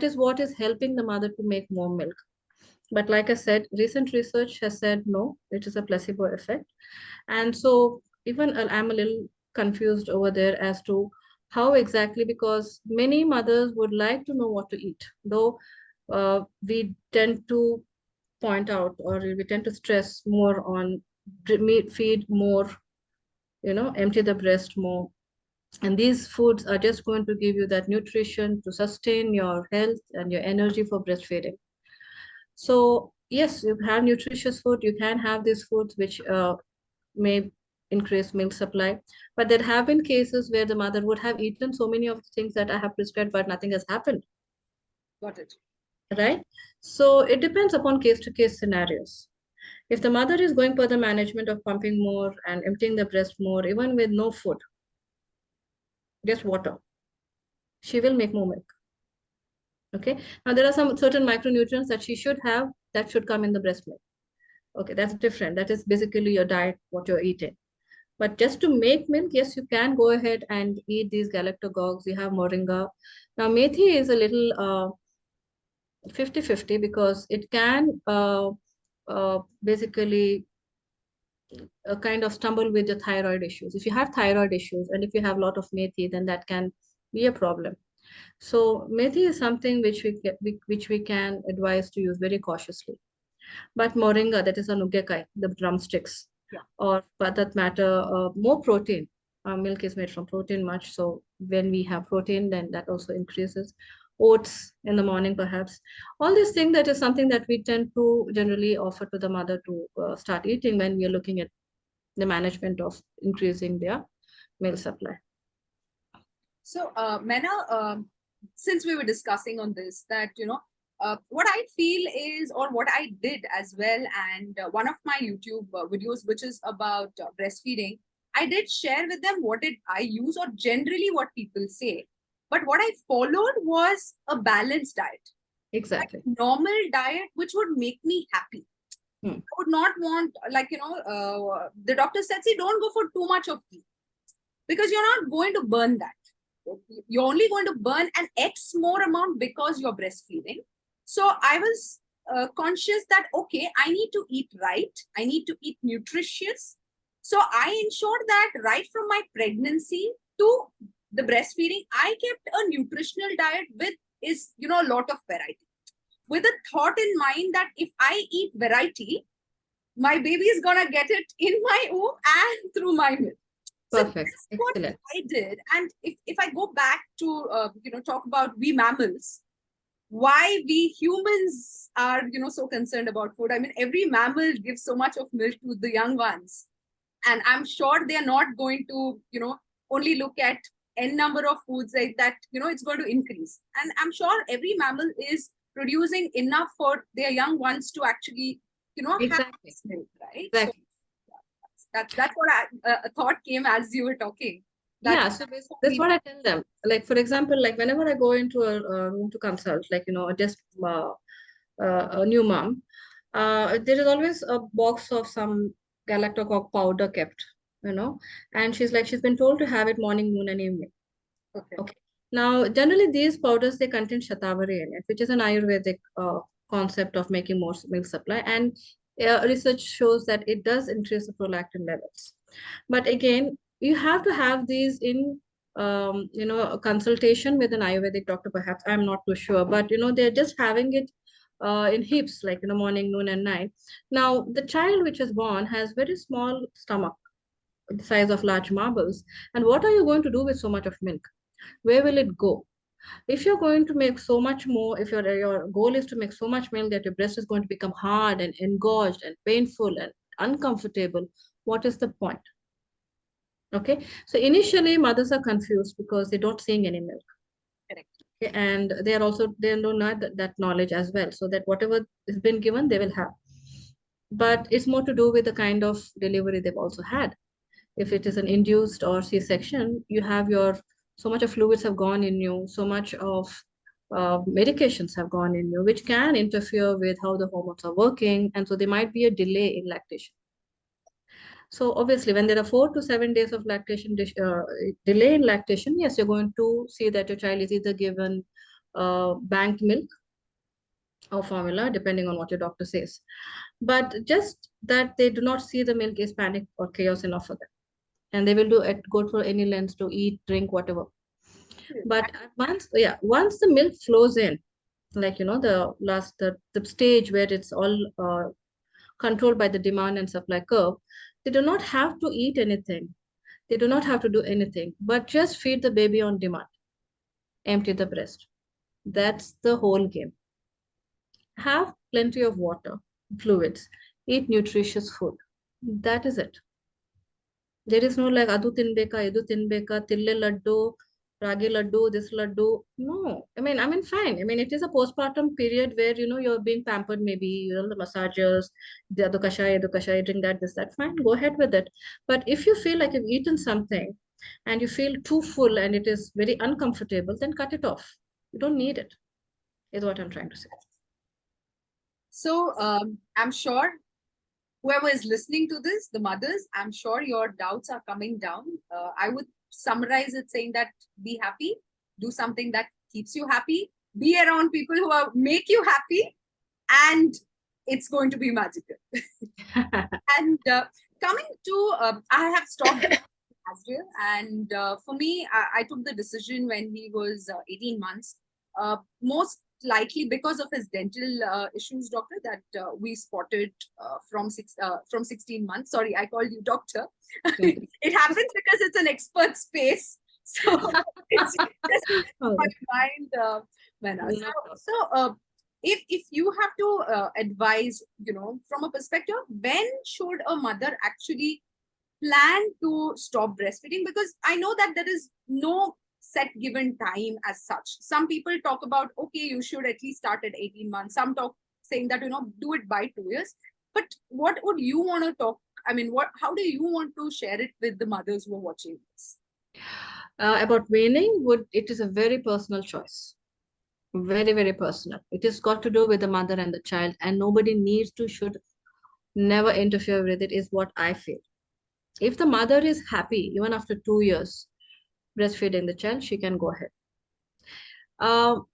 is what is helping the mother to make more milk. But like I said, recent research has said no, it is a placebo effect. And so even I'm a little confused over there as to how exactly, because many mothers would like to know what to eat, though we tend to point out, or we tend to stress more on feed more, empty the breast more. And these foods are just going to give you that nutrition to sustain your health and your energy for breastfeeding. So yes, you have nutritious food. You can have these foods which may increase milk supply. But there have been cases where the mother would have eaten so many of the things that I have prescribed, but nothing has happened, Got it. right? So it depends upon case to case scenarios. If the mother is going for the management of pumping more and emptying the breast more, even with no food, just water, she will make more milk. Okay. Now there are some certain micronutrients that she should have that should come in the breast milk. Okay, that's different. That is basically your diet, what you're eating. But just to make milk, yes, you can go ahead and eat these galactagogues. You have moringa. Now, methi is a little 50-50 because it can basically kind of stumble with the thyroid issues. If you have thyroid issues and if you have a lot of methi, then that can be a problem. So methi is something which we can advise to use very cautiously. But moringa, that is a nugekai, the drumsticks, Yeah. or for that matter, more protein. Milk is made from protein much. So when we have protein, then that also increases. Oats in the morning, perhaps. All these things, that is something that we tend to generally offer to the mother to start eating when we are looking at the management of increasing their milk supply. So, Mena, since we were discussing on this, that what I feel is, or what I did as well, and one of my YouTube videos, which is about breastfeeding, I did share with them what did I use, or generally what people say. But what I followed was a balanced diet, Exactly. like normal diet, which would make me happy. Hmm. I would not want, like, the doctor said, see, don't go for too much of ghee because you're not going to burn that. You're only going to burn an X more amount because you're breastfeeding. So I was conscious that, okay, I need to eat right. I need to eat nutritious. So I ensured that right from my pregnancy to the breastfeeding, I kept a nutritional diet with a lot of variety. With a thought in mind that if I eat variety, my baby is gonna get it in my womb and through my milk. So Perfect. that's what Excellent. I did. And if I go back to talk about we mammals, why we humans are so concerned about food. I mean, every mammal gives so much of milk to the young ones, and I'm sure they are not going to only look at n number of foods like that. It's going to increase, and I'm sure every mammal is producing enough for their young ones to actually have Exactly. this milk, right? So Exactly. that's what a thought came as you were talking, that Yeah, so that's what I tell them. Like, for example, like whenever I go into a room to consult, like, just a new mom, there is always a box of some galactococ powder kept, and she's like, she's been told to have it morning, noon, and evening. okay. Okay. Now, generally, these powders, they contain shatavari in it, which is an Ayurvedic concept of making more milk supply. And research shows that it does increase the prolactin levels. But again, you have to have these in, a consultation with an Ayurvedic doctor, perhaps. I'm not too sure. But, they're just having it in heaps, like, morning, noon, and night. Now, the child which is born has very small stomach, the size of large marbles. And what are you going to do with so much of milk? Where will it go? If you're going to make so much more, if your goal is to make so much milk that your breast is going to become hard and engorged and painful and uncomfortable, what is the point? Okay, so initially mothers are confused because they don't seeing any milk. Correct. Okay? And they are also, they don't know that knowledge as well, so that whatever has been given they will have. But it's more to do with the kind of delivery they've also had. If it is an induced or C-section, you have your, so much of fluids have gone in you, so much of medications have gone in you, which can interfere with how the hormones are working. And so there might be a delay in lactation. So obviously, when there are 4 to 7 days of lactation, delay in lactation, yes, you're going to see that your child is either given banked milk or formula, depending on what your doctor says. But just that they do not see the milk is panic or chaos enough for them, and they will do it, go through any lengths to eat, drink, whatever. But once the milk flows in, like, the stage where it's all controlled by the demand and supply curve, they do not have to eat anything. They do not have to do anything, but just feed the baby on demand, empty the breast. That's the whole game. Have plenty of water, fluids, eat nutritious food. That is it. There is no like adu tinbeka, idu tinbeka, tille laddu, ragi laddu, this laddu. No, I mean, fine. I mean, it is a postpartum period where you're being pampered. Maybe the massagers, the adu kashai, drink that, this, that. Fine, go ahead with it. But if you feel like you've eaten something and you feel too full and it is very uncomfortable, then cut it off. You don't need it. Is what I'm trying to say. So I'm sure whoever is listening to this, the mothers, I'm sure your doubts are coming down. I would summarize it saying that be happy, do something that keeps you happy, be around people who are make you happy, and it's going to be magical. And coming to, I have stopped Azrael, and for me, I took the decision when he was 18 months, most likely because of his dental issues, doctor, that we spotted from 16 months. Sorry, I called you doctor. It happens because it's an expert space. So it's just Oh, my mind, Maina. no problem. If you have to advise, from a perspective, when should a mother actually plan to stop breastfeeding? Because I know that there is no set given time as such. Some people talk about, okay, you should at least start at 18 months. Some talk saying that, do it by 2 years. But what would you want to talk? I mean, how do you want to share it with the mothers who are watching this? About weaning, would it is a very personal choice. Very, very personal. It is got to do with the mother and the child, and nobody needs to, should never interfere with it, is what I feel. If the mother is happy, even after 2 years breastfeeding the child, she can go ahead. Um,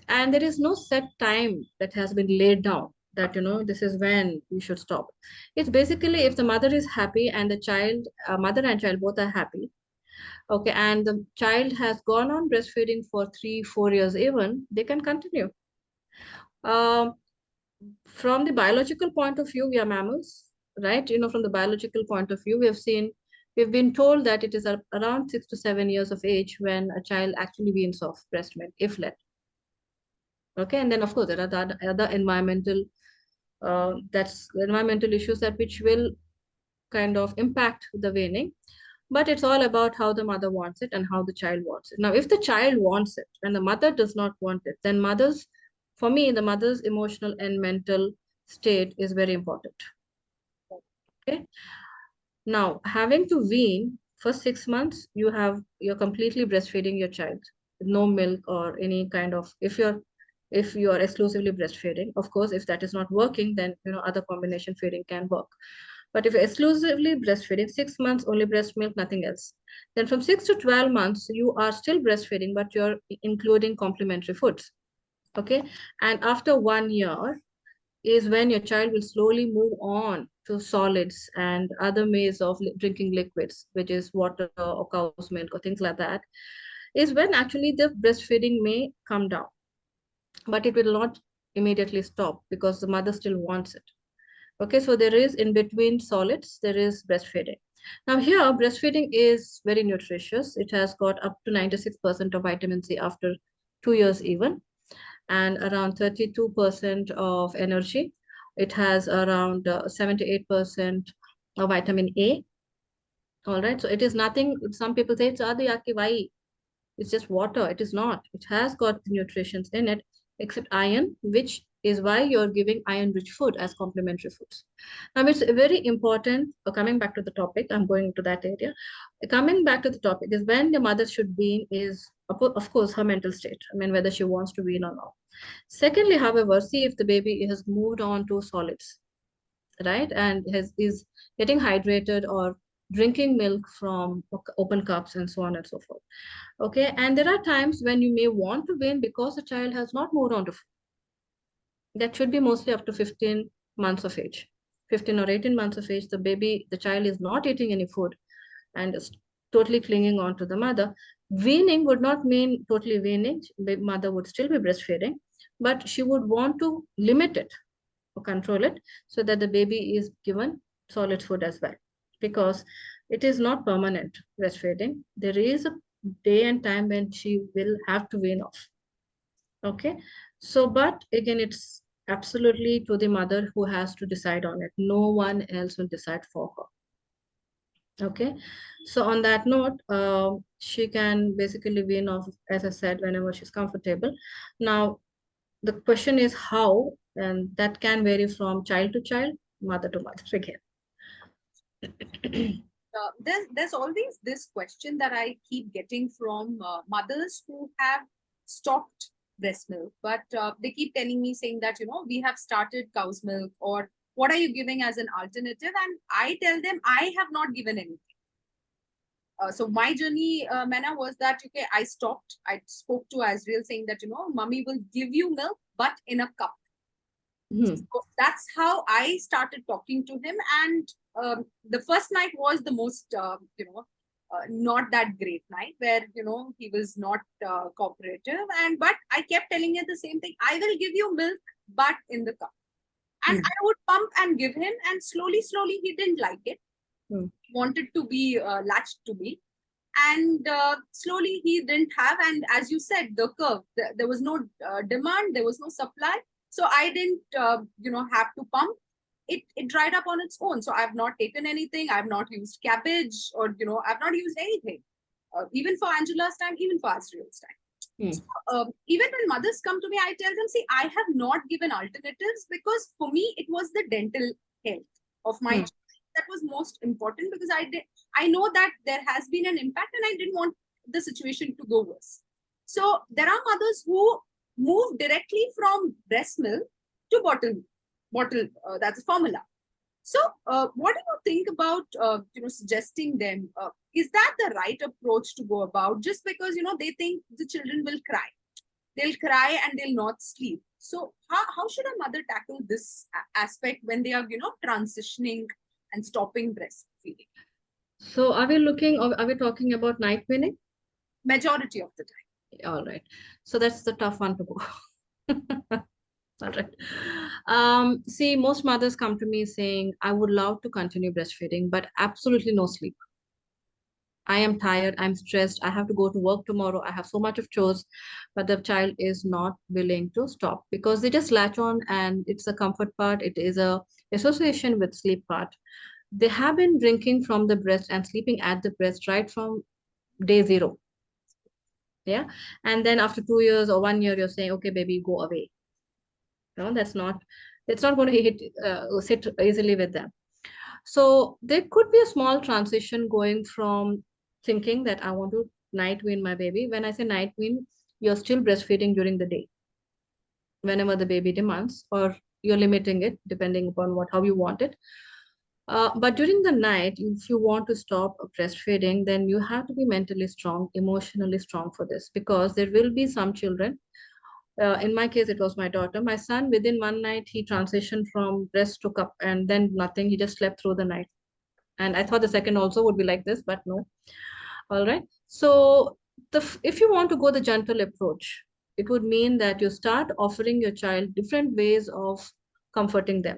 and there is no set time that has been laid down that, this is when you should stop. It's basically if the mother is happy and the child, mother and child both are happy, okay, and the child has gone on breastfeeding for 3, 4 years even, they can continue. Um, from the biological point of view, we are mammals, right? From the biological point of view, we have seen we've been told that it is around 6 to 7 years of age when a child actually weans off breast milk, if let. Okay, and then of course there are the other environmental issues that which will kind of impact the weaning. But it's all about how the mother wants it and how the child wants it. Now, if the child wants it and the mother does not want it, then for me, the mother's emotional and mental state is very important. Okay. Now, having to wean for 6 months, you're completely breastfeeding your child, no milk or any kind of, if you are exclusively breastfeeding. Of course, if that is not working, then other combination feeding can work. But if you're exclusively breastfeeding, 6 months only breast milk, nothing else. Then from 6 to 12 months, you are still breastfeeding, but you're including complementary foods. Okay. And after 1 year is when your child will slowly move on to solids and other ways of drinking liquids, which is water or cow's milk or things like that, is when actually the breastfeeding may come down. But it will not immediately stop because the mother still wants it. Okay, so there is in between solids, there is breastfeeding. Now here, breastfeeding is very nutritious. It has got up to 96% of vitamin C after 2 years even, and around 32% of energy. It has around 78% of vitamin A. All right, so it is nothing. Some people say, it's Adiyaki, why? It's just water. It is not. It has got the nutrients in it, except iron, which is why you're giving iron-rich food as complementary foods. Now, it's very important, coming back to the topic, I'm going to that area. Coming back to the topic is when the mother should wean is, of course, her mental state. I mean, whether she wants to wean or not. Secondly, however, see if the baby has moved on to solids, right? And is getting hydrated or drinking milk from open cups and so on and so forth. Okay, and there are times when you may want to wean because the child has not moved on to food. That should be mostly up to 15 months of age. 15 or 18 months of age, the child is not eating any food and is totally clinging on to the mother. Weaning would not mean totally weaning. The mother would still be breastfeeding, but she would want to limit it or control it so that the baby is given solid food as well. Because it is not permanent breastfeeding. There is a day and time when she will have to wean off. Okay. So, but again, it's absolutely to the mother who has to decide on it. No one else will decide for her. Okay. So on that note, she can basically wean off, as I said, whenever she's comfortable. Now, the question is how, and that can vary from child to child, mother to mother again. There's always this question that I keep getting from mothers who have stopped breast milk, but they keep telling me saying that, we have started cow's milk, or what are you giving as an alternative? And I tell them I have not given anything. So my journey, Maina, was that, okay, I stopped. I spoke to Azrael saying that, mommy will give you milk, but in a cup. So that's how I started talking to him. And the first night was the most, not that great night where, he was not cooperative. But I kept telling him the same thing. I will give you milk, but in the cup. And I would pump and give him. And slowly, he didn't like it. Wanted to be latched to me. And slowly he didn't have. And as you said, the curve, there was no demand, there was no supply. So I didn't, have to pump. It dried up on its own. So I've not taken anything. I've not used cabbage or, I've not used anything. Even for Angela's time, even for Azrael's time. So, even when mothers come to me, I tell them, see, I have not given alternatives because for me, it was the dental health of my child that was most important, because I know that there has been an impact and I didn't want the situation to go worse. So there are mothers who move directly from breast milk to bottle, that's a formula. So what do you think about suggesting them? Is that the right approach to go about? Just because they think the children will cry, they'll cry and they'll not sleep. So how should a mother tackle this aspect when they are transitioning and stopping breastfeeding? So are we talking about night weaning? Majority of the time. All right. So that's the tough one to go. All right. See, most mothers come to me saying, I would love to continue breastfeeding, but absolutely no sleep. I am tired, I'm stressed, I have to go to work tomorrow, I have so much of chores, but the child is not willing to stop because they just latch on, and it's a comfort part, it is a association with sleep part. They have been drinking from the breast and sleeping at the breast right from day zero. Yeah. And then after 2 years or 1 year, you're saying, okay, baby, go away. No, that's not, it's not going to sit easily with them. So there could be a small transition going from thinking that I want to night wean my baby. When I say night wean, you're still breastfeeding during the day whenever the baby demands, or you're limiting it depending upon what how you want it. But during the night, if you want to stop breastfeeding, then you have to be mentally strong, emotionally strong for this, because there will be some children. In my case, it was my daughter. My son, within one night, he transitioned from breast to cup and then nothing. He just slept through the night. And I thought the second also would be like this, but no. All right. So if you want to go the gentle approach, it would mean that you start offering your child different ways of comforting them.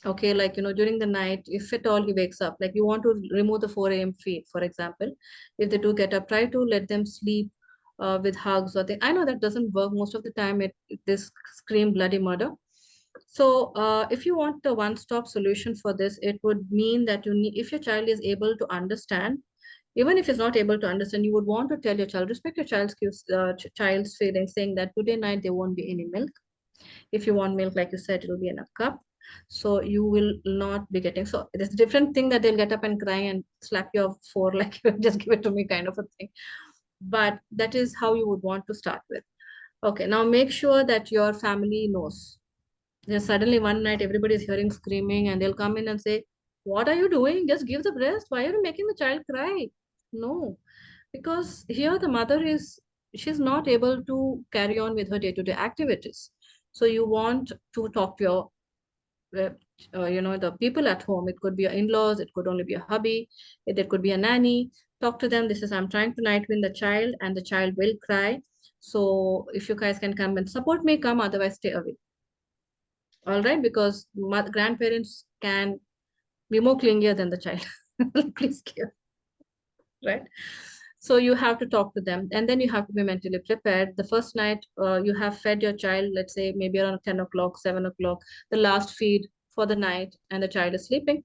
Okay, like, during the night, if at all he wakes up, like you want to remove the 4 a.m. feed, for example, if they do get up, try to let them sleep with hugs or they, I know that doesn't work most of the time. This scream bloody murder. So if you want a one-stop solution for this, it would mean that you need, if your child is able to understand, even if he's not able to understand, you would want to tell your child, respect your child's feelings, saying that today night there won't be any milk. If you want milk, like you said, it'll be in a cup. So you will not be getting. So it's a different thing that they'll get up and cry and slap you off for like just give it to me kind of a thing. But that is how you would want to start with. Okay, now make sure that your family knows. Then suddenly one night everybody is hearing screaming and they'll come in and say, "What are you doing? Just give the breast. Why are you making the child cry?" No, because here the mother is, she's not able to carry on with her day-to-day activities. So you want to talk to your uh, the people at home. It could be your in-laws, it could only be a hubby, it could be a nanny. Talk to them. This is, I'm trying to night win the child and the child will cry. So if you guys can come and support me, come, otherwise stay away. All right, because grandparents can be more clingier than the child. Please care, right? So you have to talk to them, and then you have to be mentally prepared. The first night you have fed your child, let's say maybe around 10 o'clock, 7 o'clock, the last feed for the night, and the child is sleeping.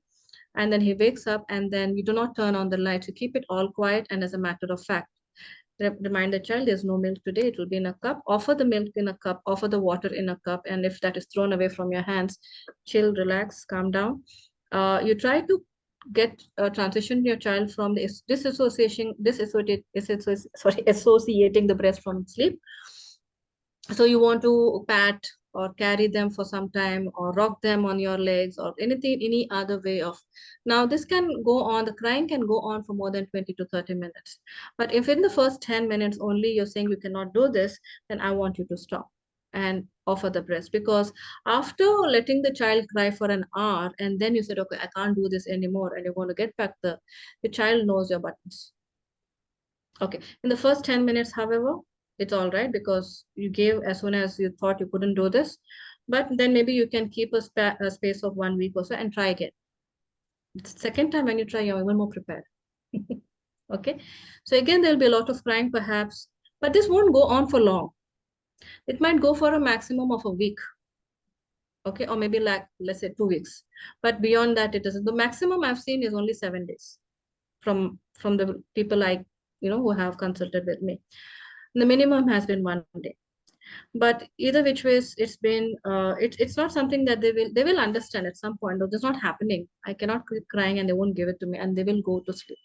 And then he wakes up, and then you do not turn on the lights. You keep it all quiet, and as a matter of fact, remind the child there's no milk today, it will be in a cup. Offer the milk in a cup, offer the water in a cup, and if that is thrown away from your hands, chill, relax, calm down. You try to get transition your child from the associating the breast from sleep. So you want to pat or carry them for some time or rock them on your legs or anything, any other way of. Now this can go on, the crying can go on for more than 20 to 30 minutes. But if in the first 10 minutes only you're saying you cannot do this, then I want you to stop and offer the breast, because after letting the child cry for an hour and then you said, okay, I can't do this anymore, and you're going to get back, the child knows your buttons. Okay. In the first 10 minutes, however, it's all right because you gave as soon as you thought you couldn't do this. But then maybe you can keep a space of 1 week or so and try again. The second time when you try, you're even more prepared. Okay. So again, there'll be a lot of crying perhaps, but this won't go on for long. It might go for a maximum of a week. Okay. Or maybe like, let's say 2 weeks. But beyond that, it isn't. The maximum I've seen is only 7 days from the people who have consulted with me. The minimum has been 1 day. But either which ways, it's not something that they will understand at some point. Though it's not happening. I cannot keep crying and they won't give it to me and they will go to sleep.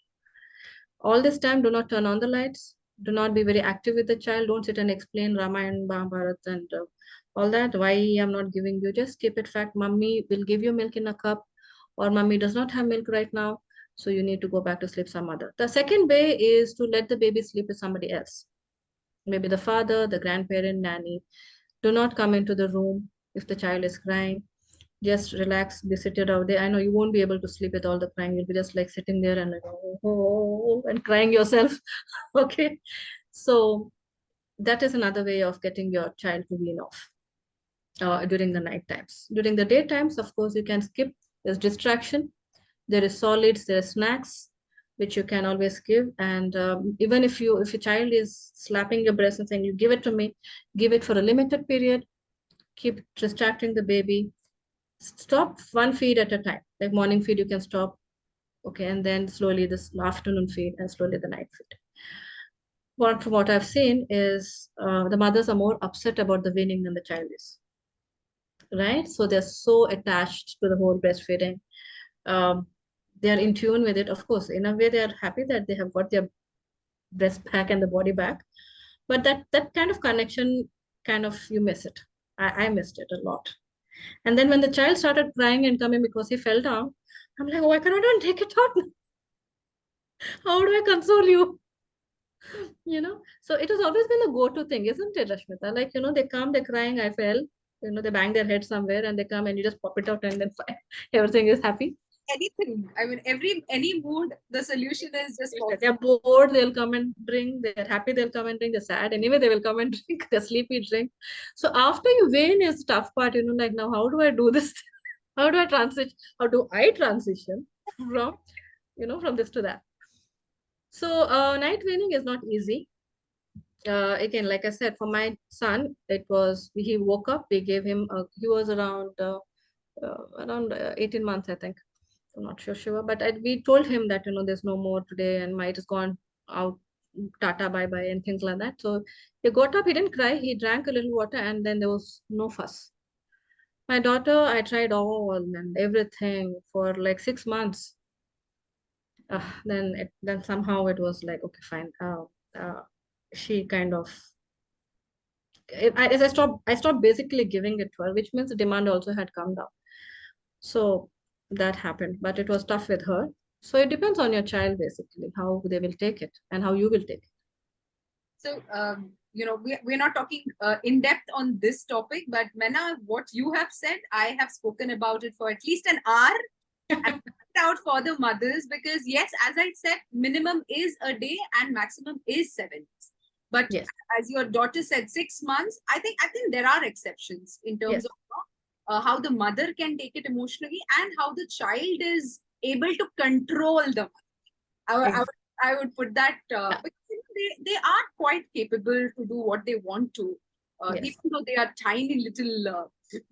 All this time, do not turn on the lights. Do not be very active with the child. Don't sit and explain Ramayana, Mahabharata, and all that. Why I'm not giving you? Just keep it fact. Mummy will give you milk in a cup, or mummy does not have milk right now, so you need to go back to sleep some other. The second way is to let the baby sleep with somebody else. Maybe the father, the grandparent, nanny. Do not come into the room if the child is crying. Just relax, be seated out there. I know you won't be able to sleep with all the crying. You'll be just like sitting there and like, oh, and crying yourself. Okay. So that is another way of getting your child to wean off during the night times. During the day times, of course, you can skip. There's distraction. There is solids, there are snacks. which you can always give. And even if your child is slapping your breast and saying, you give it to me, give it for a limited period, keep distracting the baby. Stop one feed at a time. Like morning feed, you can stop. Okay, and then slowly this afternoon feed and slowly the night feed. From what I've seen is the mothers are more upset about the weaning than the child is, right? So they're so attached to the whole breastfeeding. Um, they're in tune with it. Of course, in a way, they're happy that they have got their breast back and the body back. But that kind of connection, kind of you miss it. I missed it a lot. And then when the child started crying and coming because he fell down, I'm like, oh, I cannot even take it out. How do I console you? So it has always been the go-to thing, isn't it, Rashmita? Like, they come, they're crying, I fell, they bang their head somewhere and they come and you just pop it out and then fine. Everything is happy. Anything. I mean, any mood, the solution is just They're bored, they'll come and drink. They're happy, they'll come and drink. They're sad, anyway, they will come and drink. They're sleepy, drink. So after you wean is the tough part, like now, how do I do this? How do I transition? How do I transition from, from this to that? So night weaning is not easy. Again, like I said, for my son, he woke up, we gave him, he was around 18 months, I think. I'm not sure, but we told him that, there's no more today and might has gone out, tata, bye bye, and things like that. So he got up, he didn't cry, he drank a little water, and then there was no fuss. My daughter, I tried all and everything for like 6 months. Then somehow it was like, okay, fine. She kind of, as I stopped basically giving it to her, which means the demand also had come down. So that happened, but it was tough with her. So it depends on your child basically, how they will take it and how you will take it. So, we're not talking in depth on this topic, but Maina, what you have said, I have spoken about it for at least an hour. And out for the mothers, because yes, as I said, minimum is a day and maximum is 7 days. But Yes. As your daughter said, 6 months, I think there are exceptions in terms Yes. of how the mother can take it emotionally and how the child is able to control the mother. I would put that because they are quite capable to do what they want to, Yes. even though they are tiny little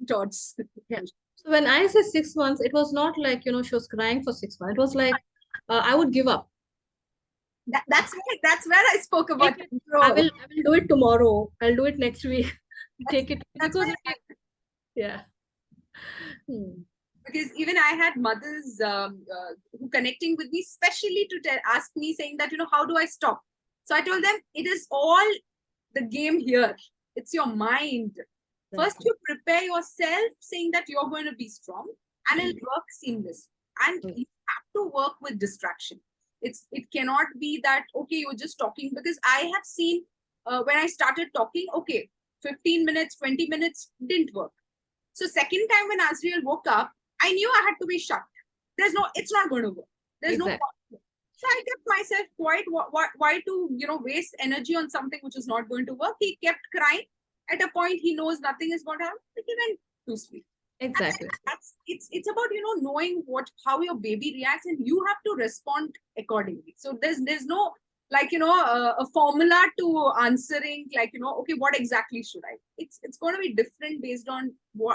tots. Yeah. So when I say 6 months, it was not like, she was crying for 6 months. It was like, I would give up. That's where I spoke about control. I will do it tomorrow. I'll do it next week. Take it because yeah. Because even I had mothers who connecting with me, especially to ask me, saying that, how do I stop? So I told them, it is all the game here. It's your mind. First, you prepare yourself, saying that you're going to be strong, and it'll work seamless. And you have to work with distraction. It cannot be that, okay, you're just talking, because I have seen when I started talking, okay, 15 minutes, 20 minutes didn't work. So second time when Azriel woke up, I knew I had to be shut. It's not going to work. There's no point. So I kept myself quiet. Why to, waste energy on something which is not going to work? He kept crying. At a point, he knows nothing is going to happen. He went to sleep. Exactly. It's about, knowing how your baby reacts, and you have to respond accordingly. So there's no like, a formula to answering, like, okay, what exactly should I? It's going to be different based on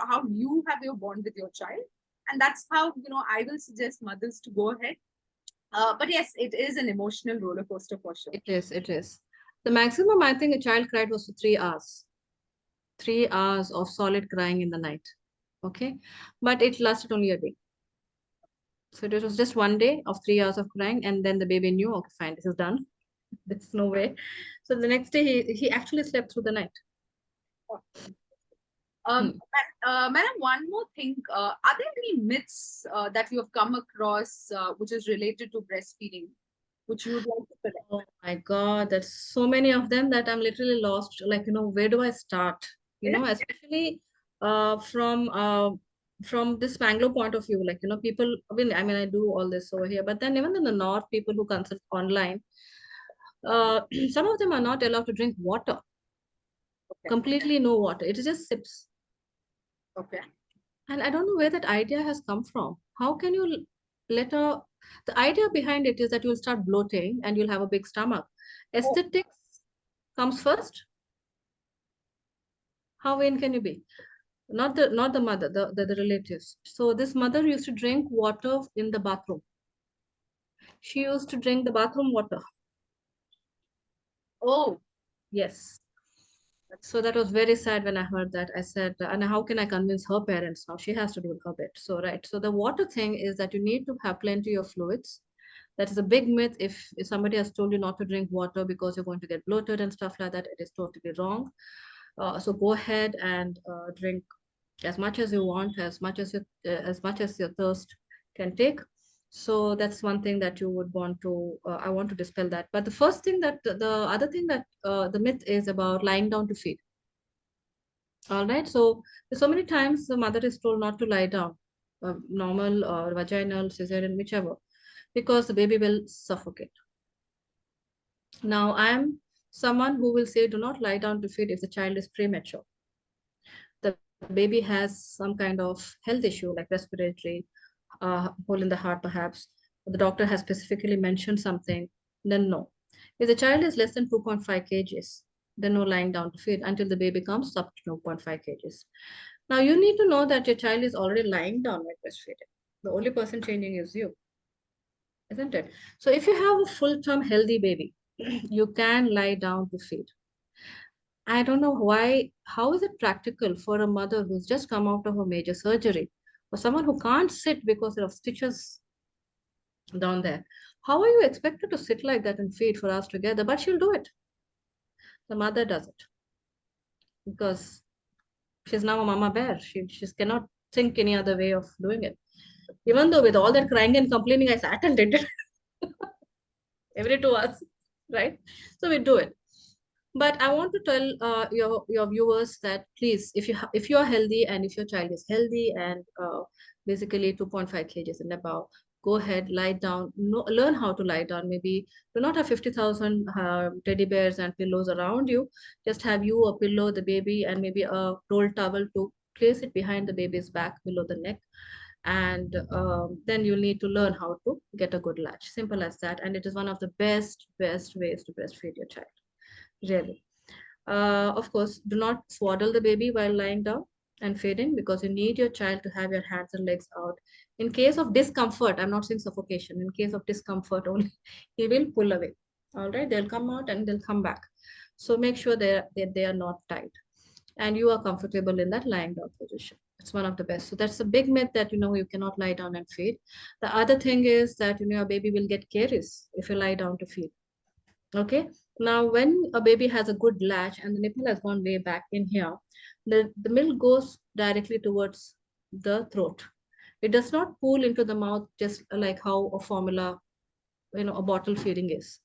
how you have your bond with your child. And that's how, I will suggest mothers to go ahead. But yes, it is an emotional roller coaster for sure. It is. The maximum I think a child cried was for 3 hours. 3 hours of solid crying in the night. Okay. But it lasted only a day. So it was just one day of 3 hours of crying, and then the baby knew, okay, fine, this is done. There's no way. So the next day he actually slept through the night. Madam, one more thing. Are there any myths that you have come across which is related to breastfeeding, which you would like to correct? Oh my God, there's so many of them that I'm literally lost. Like, where do I start? Especially from this Bangalore point of view, like, people, I do all this over here, but then even in the north, people who consult online, some of them are not allowed to drink water. Okay. Completely no water. It is just sips. Okay. And I don't know where that idea has come from. How can you let a The idea behind it is that you'll start bloating and you'll have a big stomach. Oh, Aesthetics comes first. How vain can you be? Not the mother, the relatives. So this mother used to drink water in the bathroom. She used to drink the bathroom water. oh, Yes. So that was very sad when I heard that. I said, and how can I convince her parents now? She has to do her bit. So, right. So the water thing is that you need to have plenty of fluids. That is a big myth. If somebody has told you not to drink water because you're going to get bloated and stuff like that, it is totally wrong. So go ahead and drink as much as you want, as much as your thirst can take. So that's one thing that you would want to. I want to dispel that. But the first thing that the other thing that the myth is about lying down to feed. All right. So many times the mother is told not to lie down, normal or vaginal, cesarean, whichever, because the baby will suffocate. Now, I am someone who will say, do not lie down to feed if the child is premature. The baby has some kind of health issue like respiratory, hole in the heart, perhaps. The doctor has specifically mentioned something, then no. If the child is less than 2.5 kgs, then no lying down to feed until the baby comes up to 2.5 kgs. Now, you need to know that your child is already lying down while breastfeeding. The only person changing is you, isn't it? So, if you have a full term healthy baby, you can lie down to feed. I don't know why, how is it practical for a mother who's just come out of a major surgery or someone who can't sit because of stitches down there? How are you expected to sit like that and feed for us together? But she'll do it. The mother does it because she's now a mama bear. She cannot think any other way of doing it. Even though with all that crying and complaining, I sat and did it every 2 hours, right? So we do it. But I want to tell your viewers that please, if you are healthy and if your child is healthy and basically 2.5 kgs and above, go ahead, lie down, learn how to lie down. Maybe do not have 50,000 teddy bears and pillows around you. Just have you a pillow, the baby, and maybe a roll towel to place it behind the baby's back below the neck. And then you'll need to learn how to get a good latch. Simple as that. And it is one of the best ways to breastfeed your child. Really. Of course, do not swaddle the baby while lying down and feeding because you need your child to have your hands and legs out. In case of discomfort, I'm not saying suffocation, in case of discomfort only, he will pull away. All right, they'll come out and they'll come back. So make sure they are not tight and you are comfortable in that lying down position. It's one of the best. So that's a big myth that you cannot lie down and feed. The other thing is that your baby will get caries if you lie down to feed. Okay. Now, when a baby has a good latch and the nipple has gone way back in here, the milk goes directly towards the throat. It does not pool into the mouth just like how a formula, a bottle feeding is.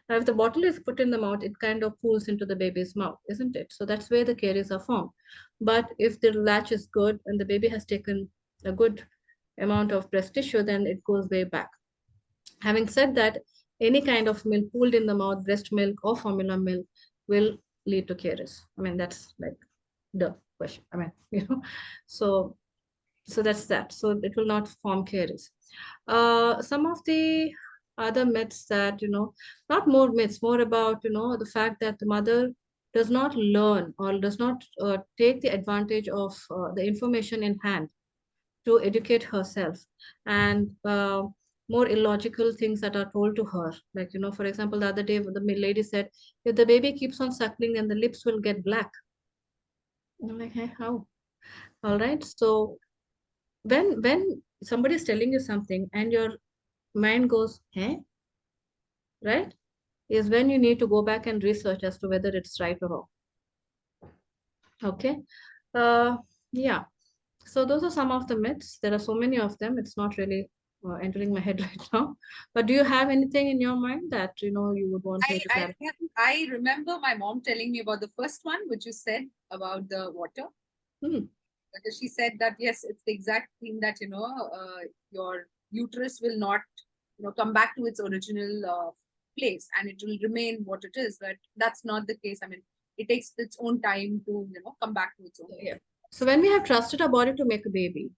Now, if the bottle is put in the mouth, it kind of pools into the baby's mouth, isn't it? So that's where the caries are formed. But if the latch is good and the baby has taken a good amount of breast tissue, then it goes way back. Having said that, any kind of milk pooled in the mouth, breast milk or formula milk, will lead to caries. I mean, that's like the question. I mean, so that's that. So it will not form caries. Some of the other myths that, not more myths, more about, the fact that the mother does not learn or does not take the advantage of the information in hand to educate herself and more illogical things that are told to her. Like, for example, the other day, the lady said, if the baby keeps on suckling, then the lips will get black. And I'm like, hey, how? All right. So when somebody is telling you something and your mind goes, hey, right, is when you need to go back and research as to whether it's right or wrong. Okay. Uh, yeah. So those are some of the myths. There are so many of them. It's not really entering my head right now. But do you have anything in your mind that you would want me to clarify? I remember my mom telling me about the first one, which you said about the water. Hmm. Because she said that yes, it's the exact thing that your uterus will not come back to its original place, and it will remain what it is. But that's not the case. I mean, it takes its own time to come back to its own. Yeah. So when we have trusted our body to make a baby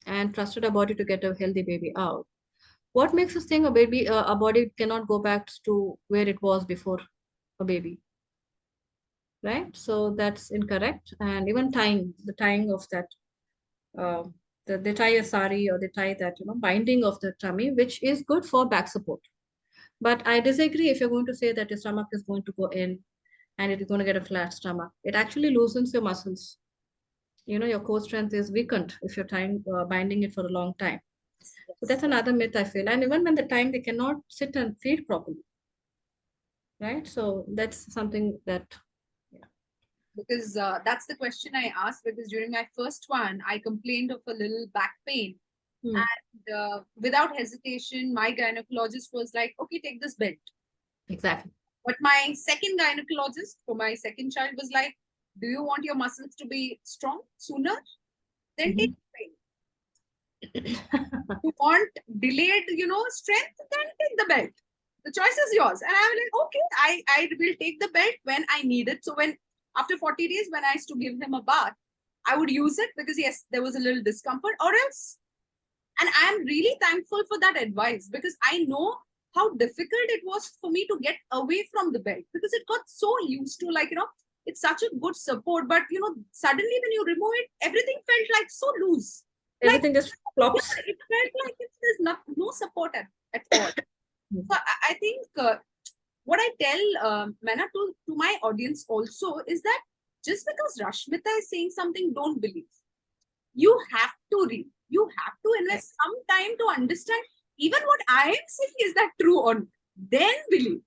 and trusted our body to get a healthy baby out, What makes us think a baby, a body cannot go back to where it was before a baby, right? So that's incorrect. And even tying, the tying of that, uh, they tie a sari or they tie that, binding of the tummy, which is good for back support. But I disagree if you're going to say that your stomach is going to go in and it is going to get a flat stomach. It actually loosens your muscles. Your core strength is weakened if you're tying, binding it for a long time. So Yes. that's another myth I feel. And even when the time they cannot sit and feed properly, right? So that's something that, yeah. Because that's the question I asked. Because during my first one, I complained of a little back pain. Hmm, And without hesitation, my gynecologist was like, okay, take this belt. exactly. But my second gynecologist for my second child was like, do you want your muscles to be strong sooner? Then take Mhm. the pain. You want delayed, strength? Then take the belt. The choice is yours. And I was like, okay, I will take the belt when I need it. So when after 40 days, when I used to give him a bath, I would use it because yes, there was a little discomfort, or else. And I'm really thankful for that advice because I know how difficult it was for me to get away from the belt because it got so used to, like, it's such a good support. But suddenly when you remove it, everything felt like so loose. Like, Everything just flops. yeah, it felt like there's no support at all. So I think what I tell Mena to my audience also is that just because Rashmita is saying something, don't believe. You have to read. You have to Right. invest some time to understand even what I am saying, is that true or not. Then believe.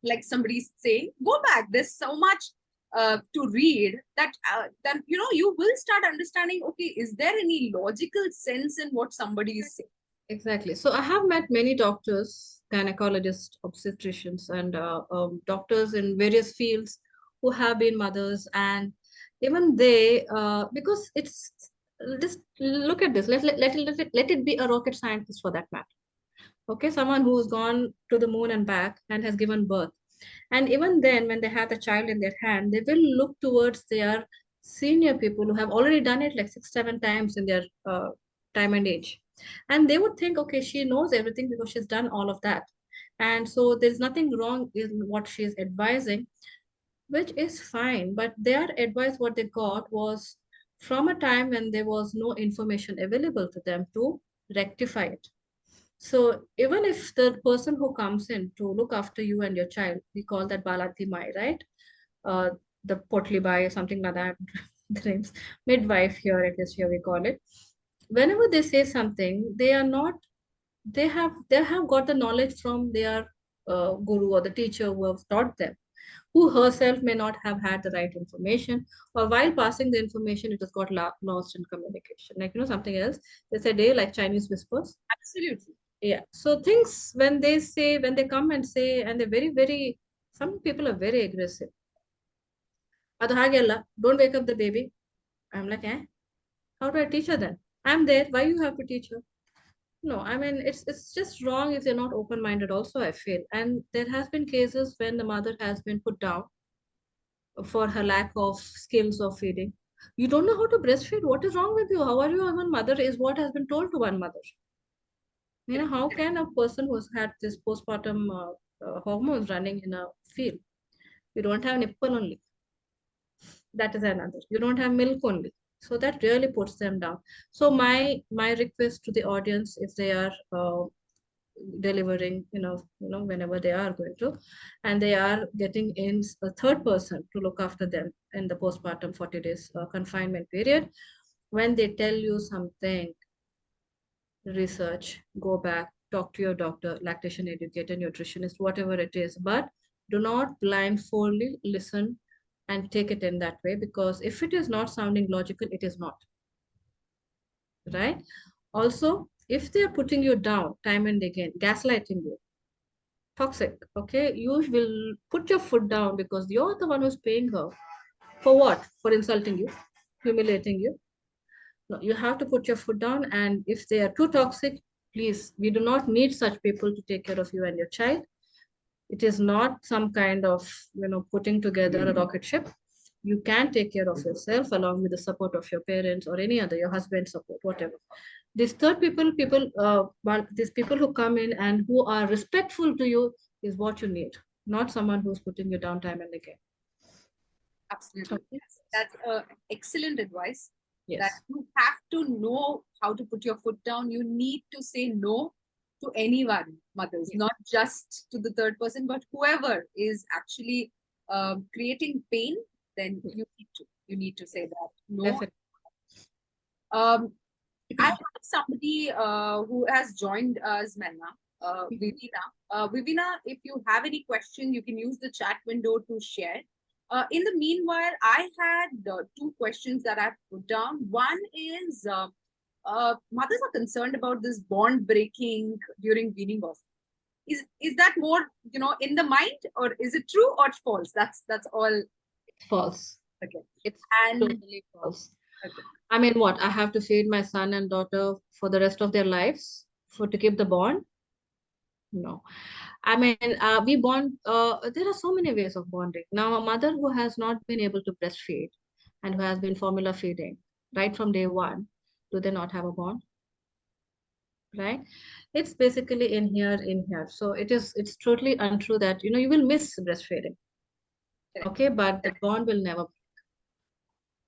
Like somebody's saying, go back. There's so much to read that then you will start understanding. Okay, is there any logical sense in what somebody is saying? Exactly. So I have met many doctors, gynecologists, obstetricians, and doctors in various fields who have been mothers, and even they, because it's just look at this. Let it be a rocket scientist for that matter. Okay, someone who's gone to the moon and back and has given birth. And even then, when they have the child in their hand, they will look towards their senior people who have already done it like 6, 7 times in their time and age. And they would think, okay, she knows everything because she's done all of that. And so there's nothing wrong in what she's advising, which is fine. But their advice, what they got was from a time when there was no information available to them to rectify it. So even if the person who comes in to look after you and your child, we call that Balati Mai, right? Uh, the Potli Bai or something like that. The name's midwife here, it is here we call it. Whenever they say something, they are not, they have got the knowledge from their guru or the teacher who have taught them, who herself may not have had the right information, or while passing the information, it has got lost in communication. Like, something else. They said, hey, like Chinese whispers. Absolutely. Yeah. So things when they say, when they come and say, and they're very, very, some people are very aggressive. ಅದು ಹಾಗೆಲ್ಲ, don't wake up the baby. I'm like, eh? How do I teach her then? I'm there. Why you have to teach her? No, I mean it's just wrong if they're not open-minded also, I feel. And there has been cases when the mother has been put down for her lack of skills of feeding. You don't know how to breastfeed. What is wrong with you? How are you even mother is what has been told to one mother. How can a person who's had this postpartum hormones running in a field, you don't have nipple only. That is another. You don't have milk only. So that really puts them down. So my request to the audience, if they are delivering, whenever they are going to, and they are getting in a third person to look after them in the postpartum 40 days confinement period, when they tell you something, research, go back, talk to your doctor, lactation educator, nutritionist, whatever it is, but do not blindfoldly listen and take it in that way, because if it is not sounding logical, it is not, right? Also, if they are putting you down time and again, gaslighting you, toxic, okay, you will put your foot down because you're the one who's paying her. For what? For insulting you, humiliating you. No, you have to put your foot down. And if they are too toxic, please, we do not need such people to take care of you and your child. It is not some kind of, putting together a rocket ship. You can take care of yourself along with the support of your parents or any other, your husband support, whatever. These third these people who come in and who are respectful to you is what you need, not someone who's putting you down time and again. Absolutely. Okay. Yes. That's excellent advice. That Yes. you have to know how to put your foot down. You need to say no to anyone, mothers, Yes. not just to the third person, but whoever is actually creating pain. Then Yes. you need to say that no. Definitely. Um, I have somebody who has joined us, Menna, Vivina. Vivina, if you have any question, you can use the chat window to share. In the meanwhile, I had two questions that I've put down. One is mothers are concerned about this bond breaking during weaning off. Is that more in the mind, or is it true or false? That's all. It's false. Okay. It's And totally false. okay. I mean, what? I have to feed my son and daughter for the rest of their lives for to keep the bond? No. I mean, we bond. There are so many ways of bonding. Now, a mother who has not been able to breastfeed and who has been formula feeding right from day one, do they not have a bond? Right? It's basically in here, in here. So it's totally untrue that you will miss breastfeeding. Correct. Okay, but the bond will never,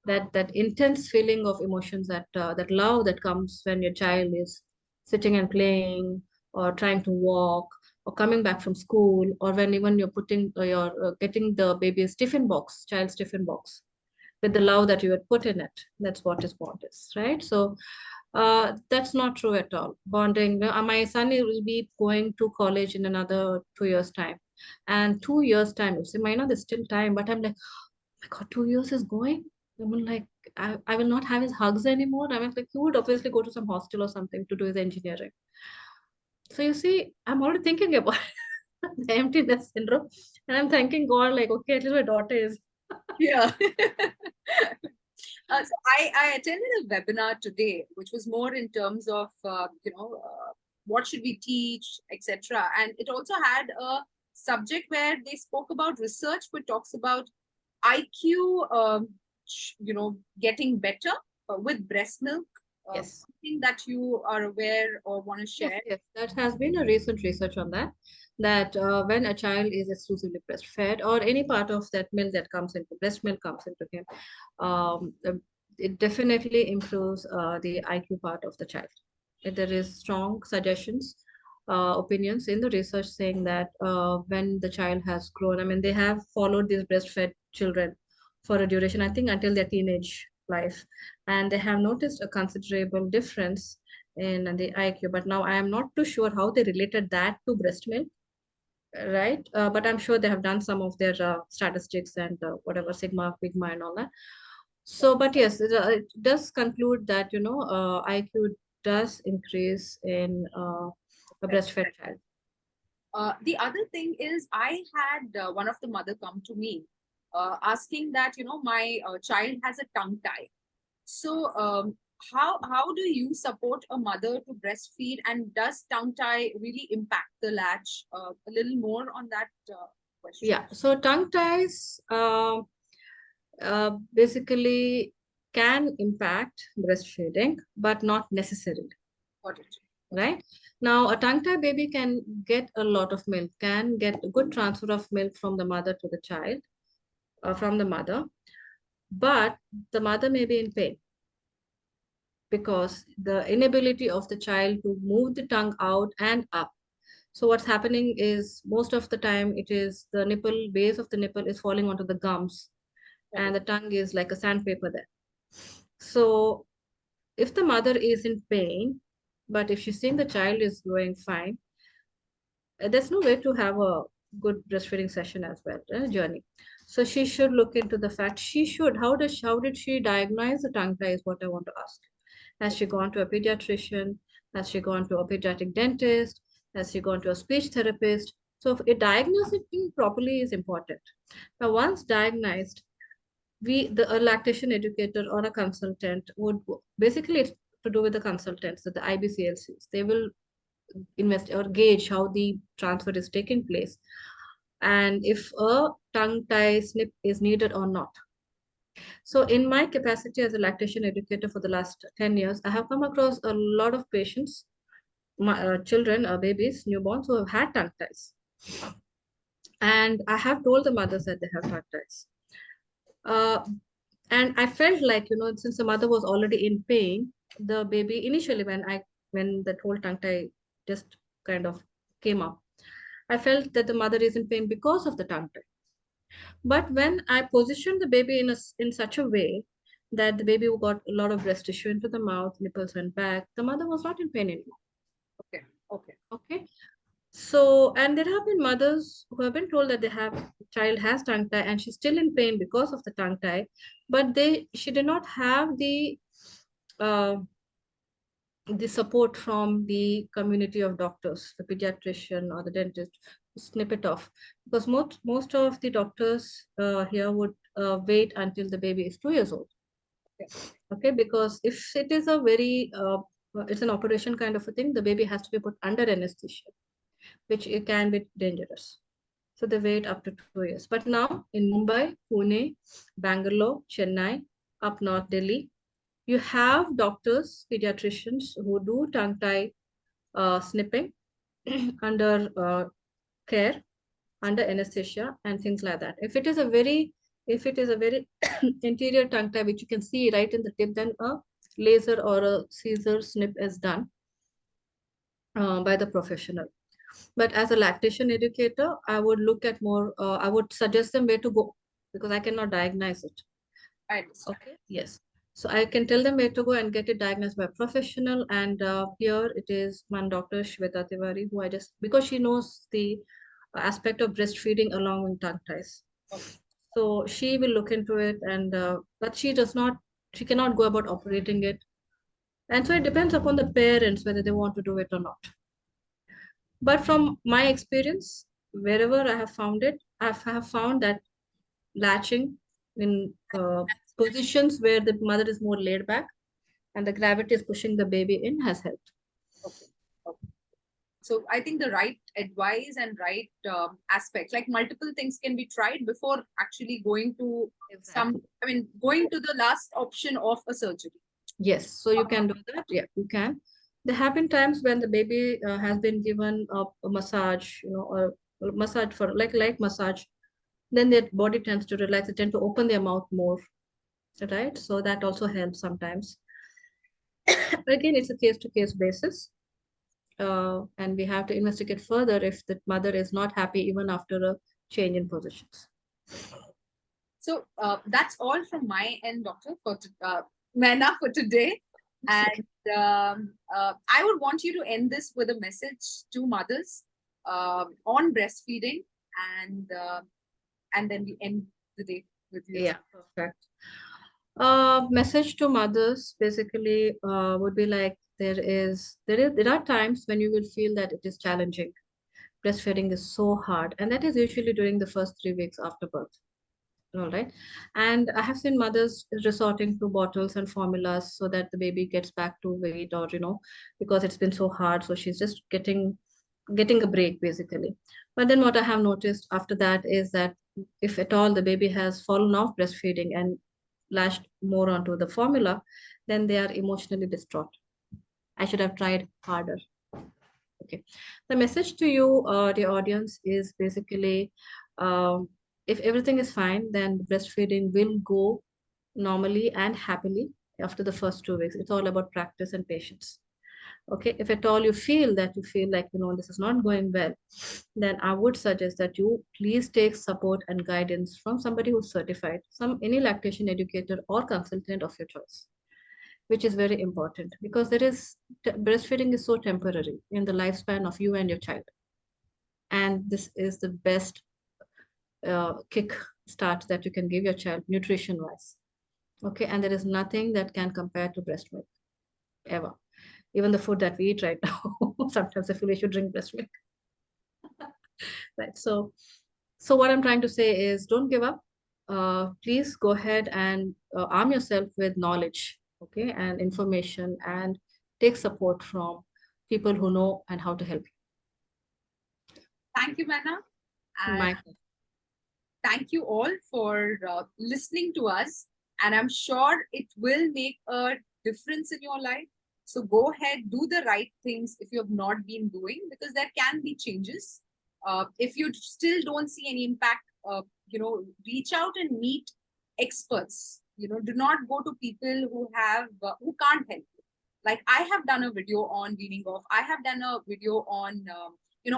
that intense feeling of emotions, that love that comes when your child is sitting and playing or trying to walk or coming back from school, or when even you're putting you're getting the baby's tiffin box, child's tiffin box, with the love that you had put in it. That's what is bond is, right? So that's not true at all. Bonding, my son will be going to college in another 2 years time, and 2 years time, you say, Maina, there's still time, but I'm like, my God, 2 years is going. I mean, like, I will not have his hugs anymore. I mean, like, he would obviously go to some hostel or something to do his engineering. So you see, I'm already thinking about the emptiness syndrome, and I'm thanking God, like, okay, at least my daughter is. Yeah. So I attended a webinar today, which was more in terms of what should we teach, etc. And it also had a subject where they spoke about research, which talks about IQ, getting better with breast milk. Yes. Something that you are aware or want to Yes, share? yes, that has been a recent research on that. That when a child is exclusively breastfed, or any part of that milk that comes into breast milk comes into him, it definitely improves the IQ part of the child. There is strong suggestions, opinions in the research saying that when the child has grown, I mean, they have followed these breastfed children for a duration, I think, until their teenage life, and they have noticed a considerable difference in the IQ. But now I am not too sure how they related that to breast milk, right? But I'm sure they have done some of their statistics and whatever sigma, figma, and all that. So, but yes, it does conclude that IQ does increase in a breastfed child. The other thing is, I had one of the mother come to me asking that my child has a tongue tie. So how do you support a mother to breastfeed, and does tongue tie really impact the latch? A little more on that question. Yeah. So tongue ties basically can impact breastfeeding, but not necessarily. Got it. Right? Now, a tongue-tied baby can get a lot of milk, can get a good transfer of milk from the mother to the child, from the mother, but the mother may be in pain because the inability of the child to move the tongue out and up. So what's happening is most of the time it is the nipple, base of the nipple is falling onto the gums, Got and it. the tongue is like a sandpaper there. So if the mother is in pain, but if she's seeing the child is growing fine, there's no way to have a good breastfeeding session as well, journey. So she should look into the fact, she should, how did she diagnose the tongue tie is what I want to ask. Has she gone to a pediatrician? Has she gone to a pediatric dentist? Has she gone to a speech therapist? So if diagnosing properly is important. Now, once diagnosed, a lactation educator or a consultant would, basically it's to do with the consultants, so the IBCLCs. They will invest or gauge how the transfer is taking place, and if a tongue tie snip is needed or not. So in my capacity as a lactation educator for the last 10 years, I have come across a lot of patients, children, babies, newborns who have had tongue ties. And I have told the mothers that they have tongue ties. Uh, and I felt like, since the mother was already in pain, the baby initially when that whole tongue tie just kind of came up, I felt that the mother is in pain because of the tongue tie. But when I positioned the baby in such a way that the baby got a lot of breast tissue into the mouth, nipples went back, the mother was not in pain anymore. Okay. Okay. Okay. So, and there have been mothers who have been told that they have child has tongue tie and she's still in pain because of the tongue tie, but she did not have uh, the support from the community of doctors, the pediatrician or the dentist, to snip it off. Because most of the doctors here would wait until the baby is 2 years old. Okay. Okay, because if it is a very it's an operation kind of a thing, the baby has to be put under anesthesia, which it can be dangerous. So they wait up to 2 years. But now in Mumbai, Pune, Bangalore, Chennai, up north Delhi, you have doctors, pediatricians who do tongue tie snipping under care, under anesthesia, and things like that. If it is a very interior tongue tie, which you can see right in the tip, then a laser or a scissor snip is done by the professional. But as a lactation educator, I would look at more, I would suggest them where to go because I cannot diagnose it. I understand. Okay. Yes. So I can tell them where to go and get it diagnosed by a professional. And here it is one doctor, Shweta Tiwari, who I just, because she knows the aspect of breastfeeding along with tongue ties. Okay. So she will look into it and, but she cannot go about operating it. And so it depends upon the parents whether they want to do it or not. But from my experience, wherever I have found it, have found that latching in positions where the mother is more laid back and the gravity is pushing the baby in has helped. Okay. Okay. So I think the right advice and right aspect, like multiple things can be tried before actually going to Exactly. going to the last option of a surgery. Yes, so you can do that. Yeah, you can. There have been times when the baby has been given a massage, a massage for like massage, then their body tends to relax, they tend to open their mouth more, right? So that also helps sometimes. Again, it's a case-to-case basis. And we have to investigate further if the mother is not happy even after a change in positions. So that's all from my end, Doctor, for Maina for today. And I would want you to end this with a message to mothers on breastfeeding, and then we end the day with you. Yeah, perfect. Message to mothers basically would be like there are times when you will feel that it is challenging. Breastfeeding is so hard, and that is usually during the first 3 weeks after birth. All right. And I have seen mothers resorting to bottles and formulas so that the baby gets back to weight or, because it's been so hard. So she's just getting a break basically. But then what I have noticed after that is that if at all the baby has fallen off breastfeeding and lashed more onto the formula, then they are emotionally distraught. I should have tried harder. Okay. The message to you, the audience, is basically if everything is fine, then breastfeeding will go normally and happily after the first 2 weeks. It's all about practice and patience. Okay. If at all you feel like, this is not going well, then I would suggest that you please take support and guidance from somebody who's certified, any lactation educator or consultant of your choice, which is very important because breastfeeding is so temporary in the lifespan of you and your child. And this is the best kick start that you can give your child nutrition wise. Okay. And there is nothing that can compare to breast milk ever. Even the food that we eat right now, sometimes I feel we should drink breast milk. Right. So what I'm trying to say is don't give up. Please go ahead and arm yourself with knowledge, okay, and information, and take support from people who know and how to help Thank you, Maina. you. And thank you all for listening to us. and I'm sure it will make a difference in your life. So go ahead, do the right things if you have not been doing, because there can be changes. If you still don't see any impact, reach out and meet experts. Do not go to people who can't help you. Like I have done a video on weaning off. I have done a video on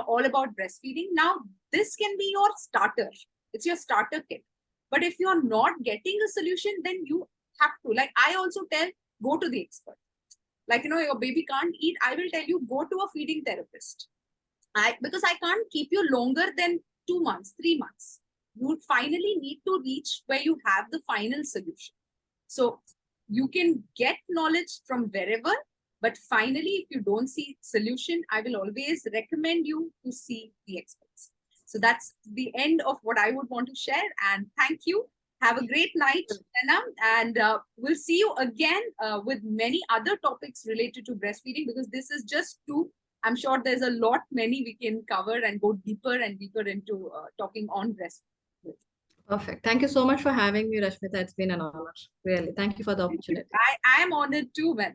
all about breastfeeding. Now this can be your starter. It's your starter kit. But if you're not getting a solution, then you have to, like I also tell, go to the expert. Like, your baby can't eat, I will tell you, go to a feeding therapist. Because I can't keep you longer than 2 months, 3 months. You finally need to reach where you have the final solution. So you can get knowledge from wherever, but finally, if you don't see solution, I will always recommend you to see the experts. So that's the end of what I would want to share. And thank you. Have a great night, Anna. And we'll see you again with many other topics related to breastfeeding, because this is just two. I'm sure there's a lot, many we can cover and go deeper and deeper into talking on breastfeeding. Perfect. Thank you so much for having me, Rashmita. It's been an honor. Really. Thank you for the opportunity. I am honored too, Vena.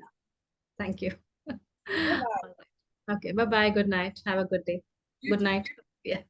Thank you. Bye-bye. Okay. Bye-bye. Good night. Have a good day. You Good too. night. Yeah.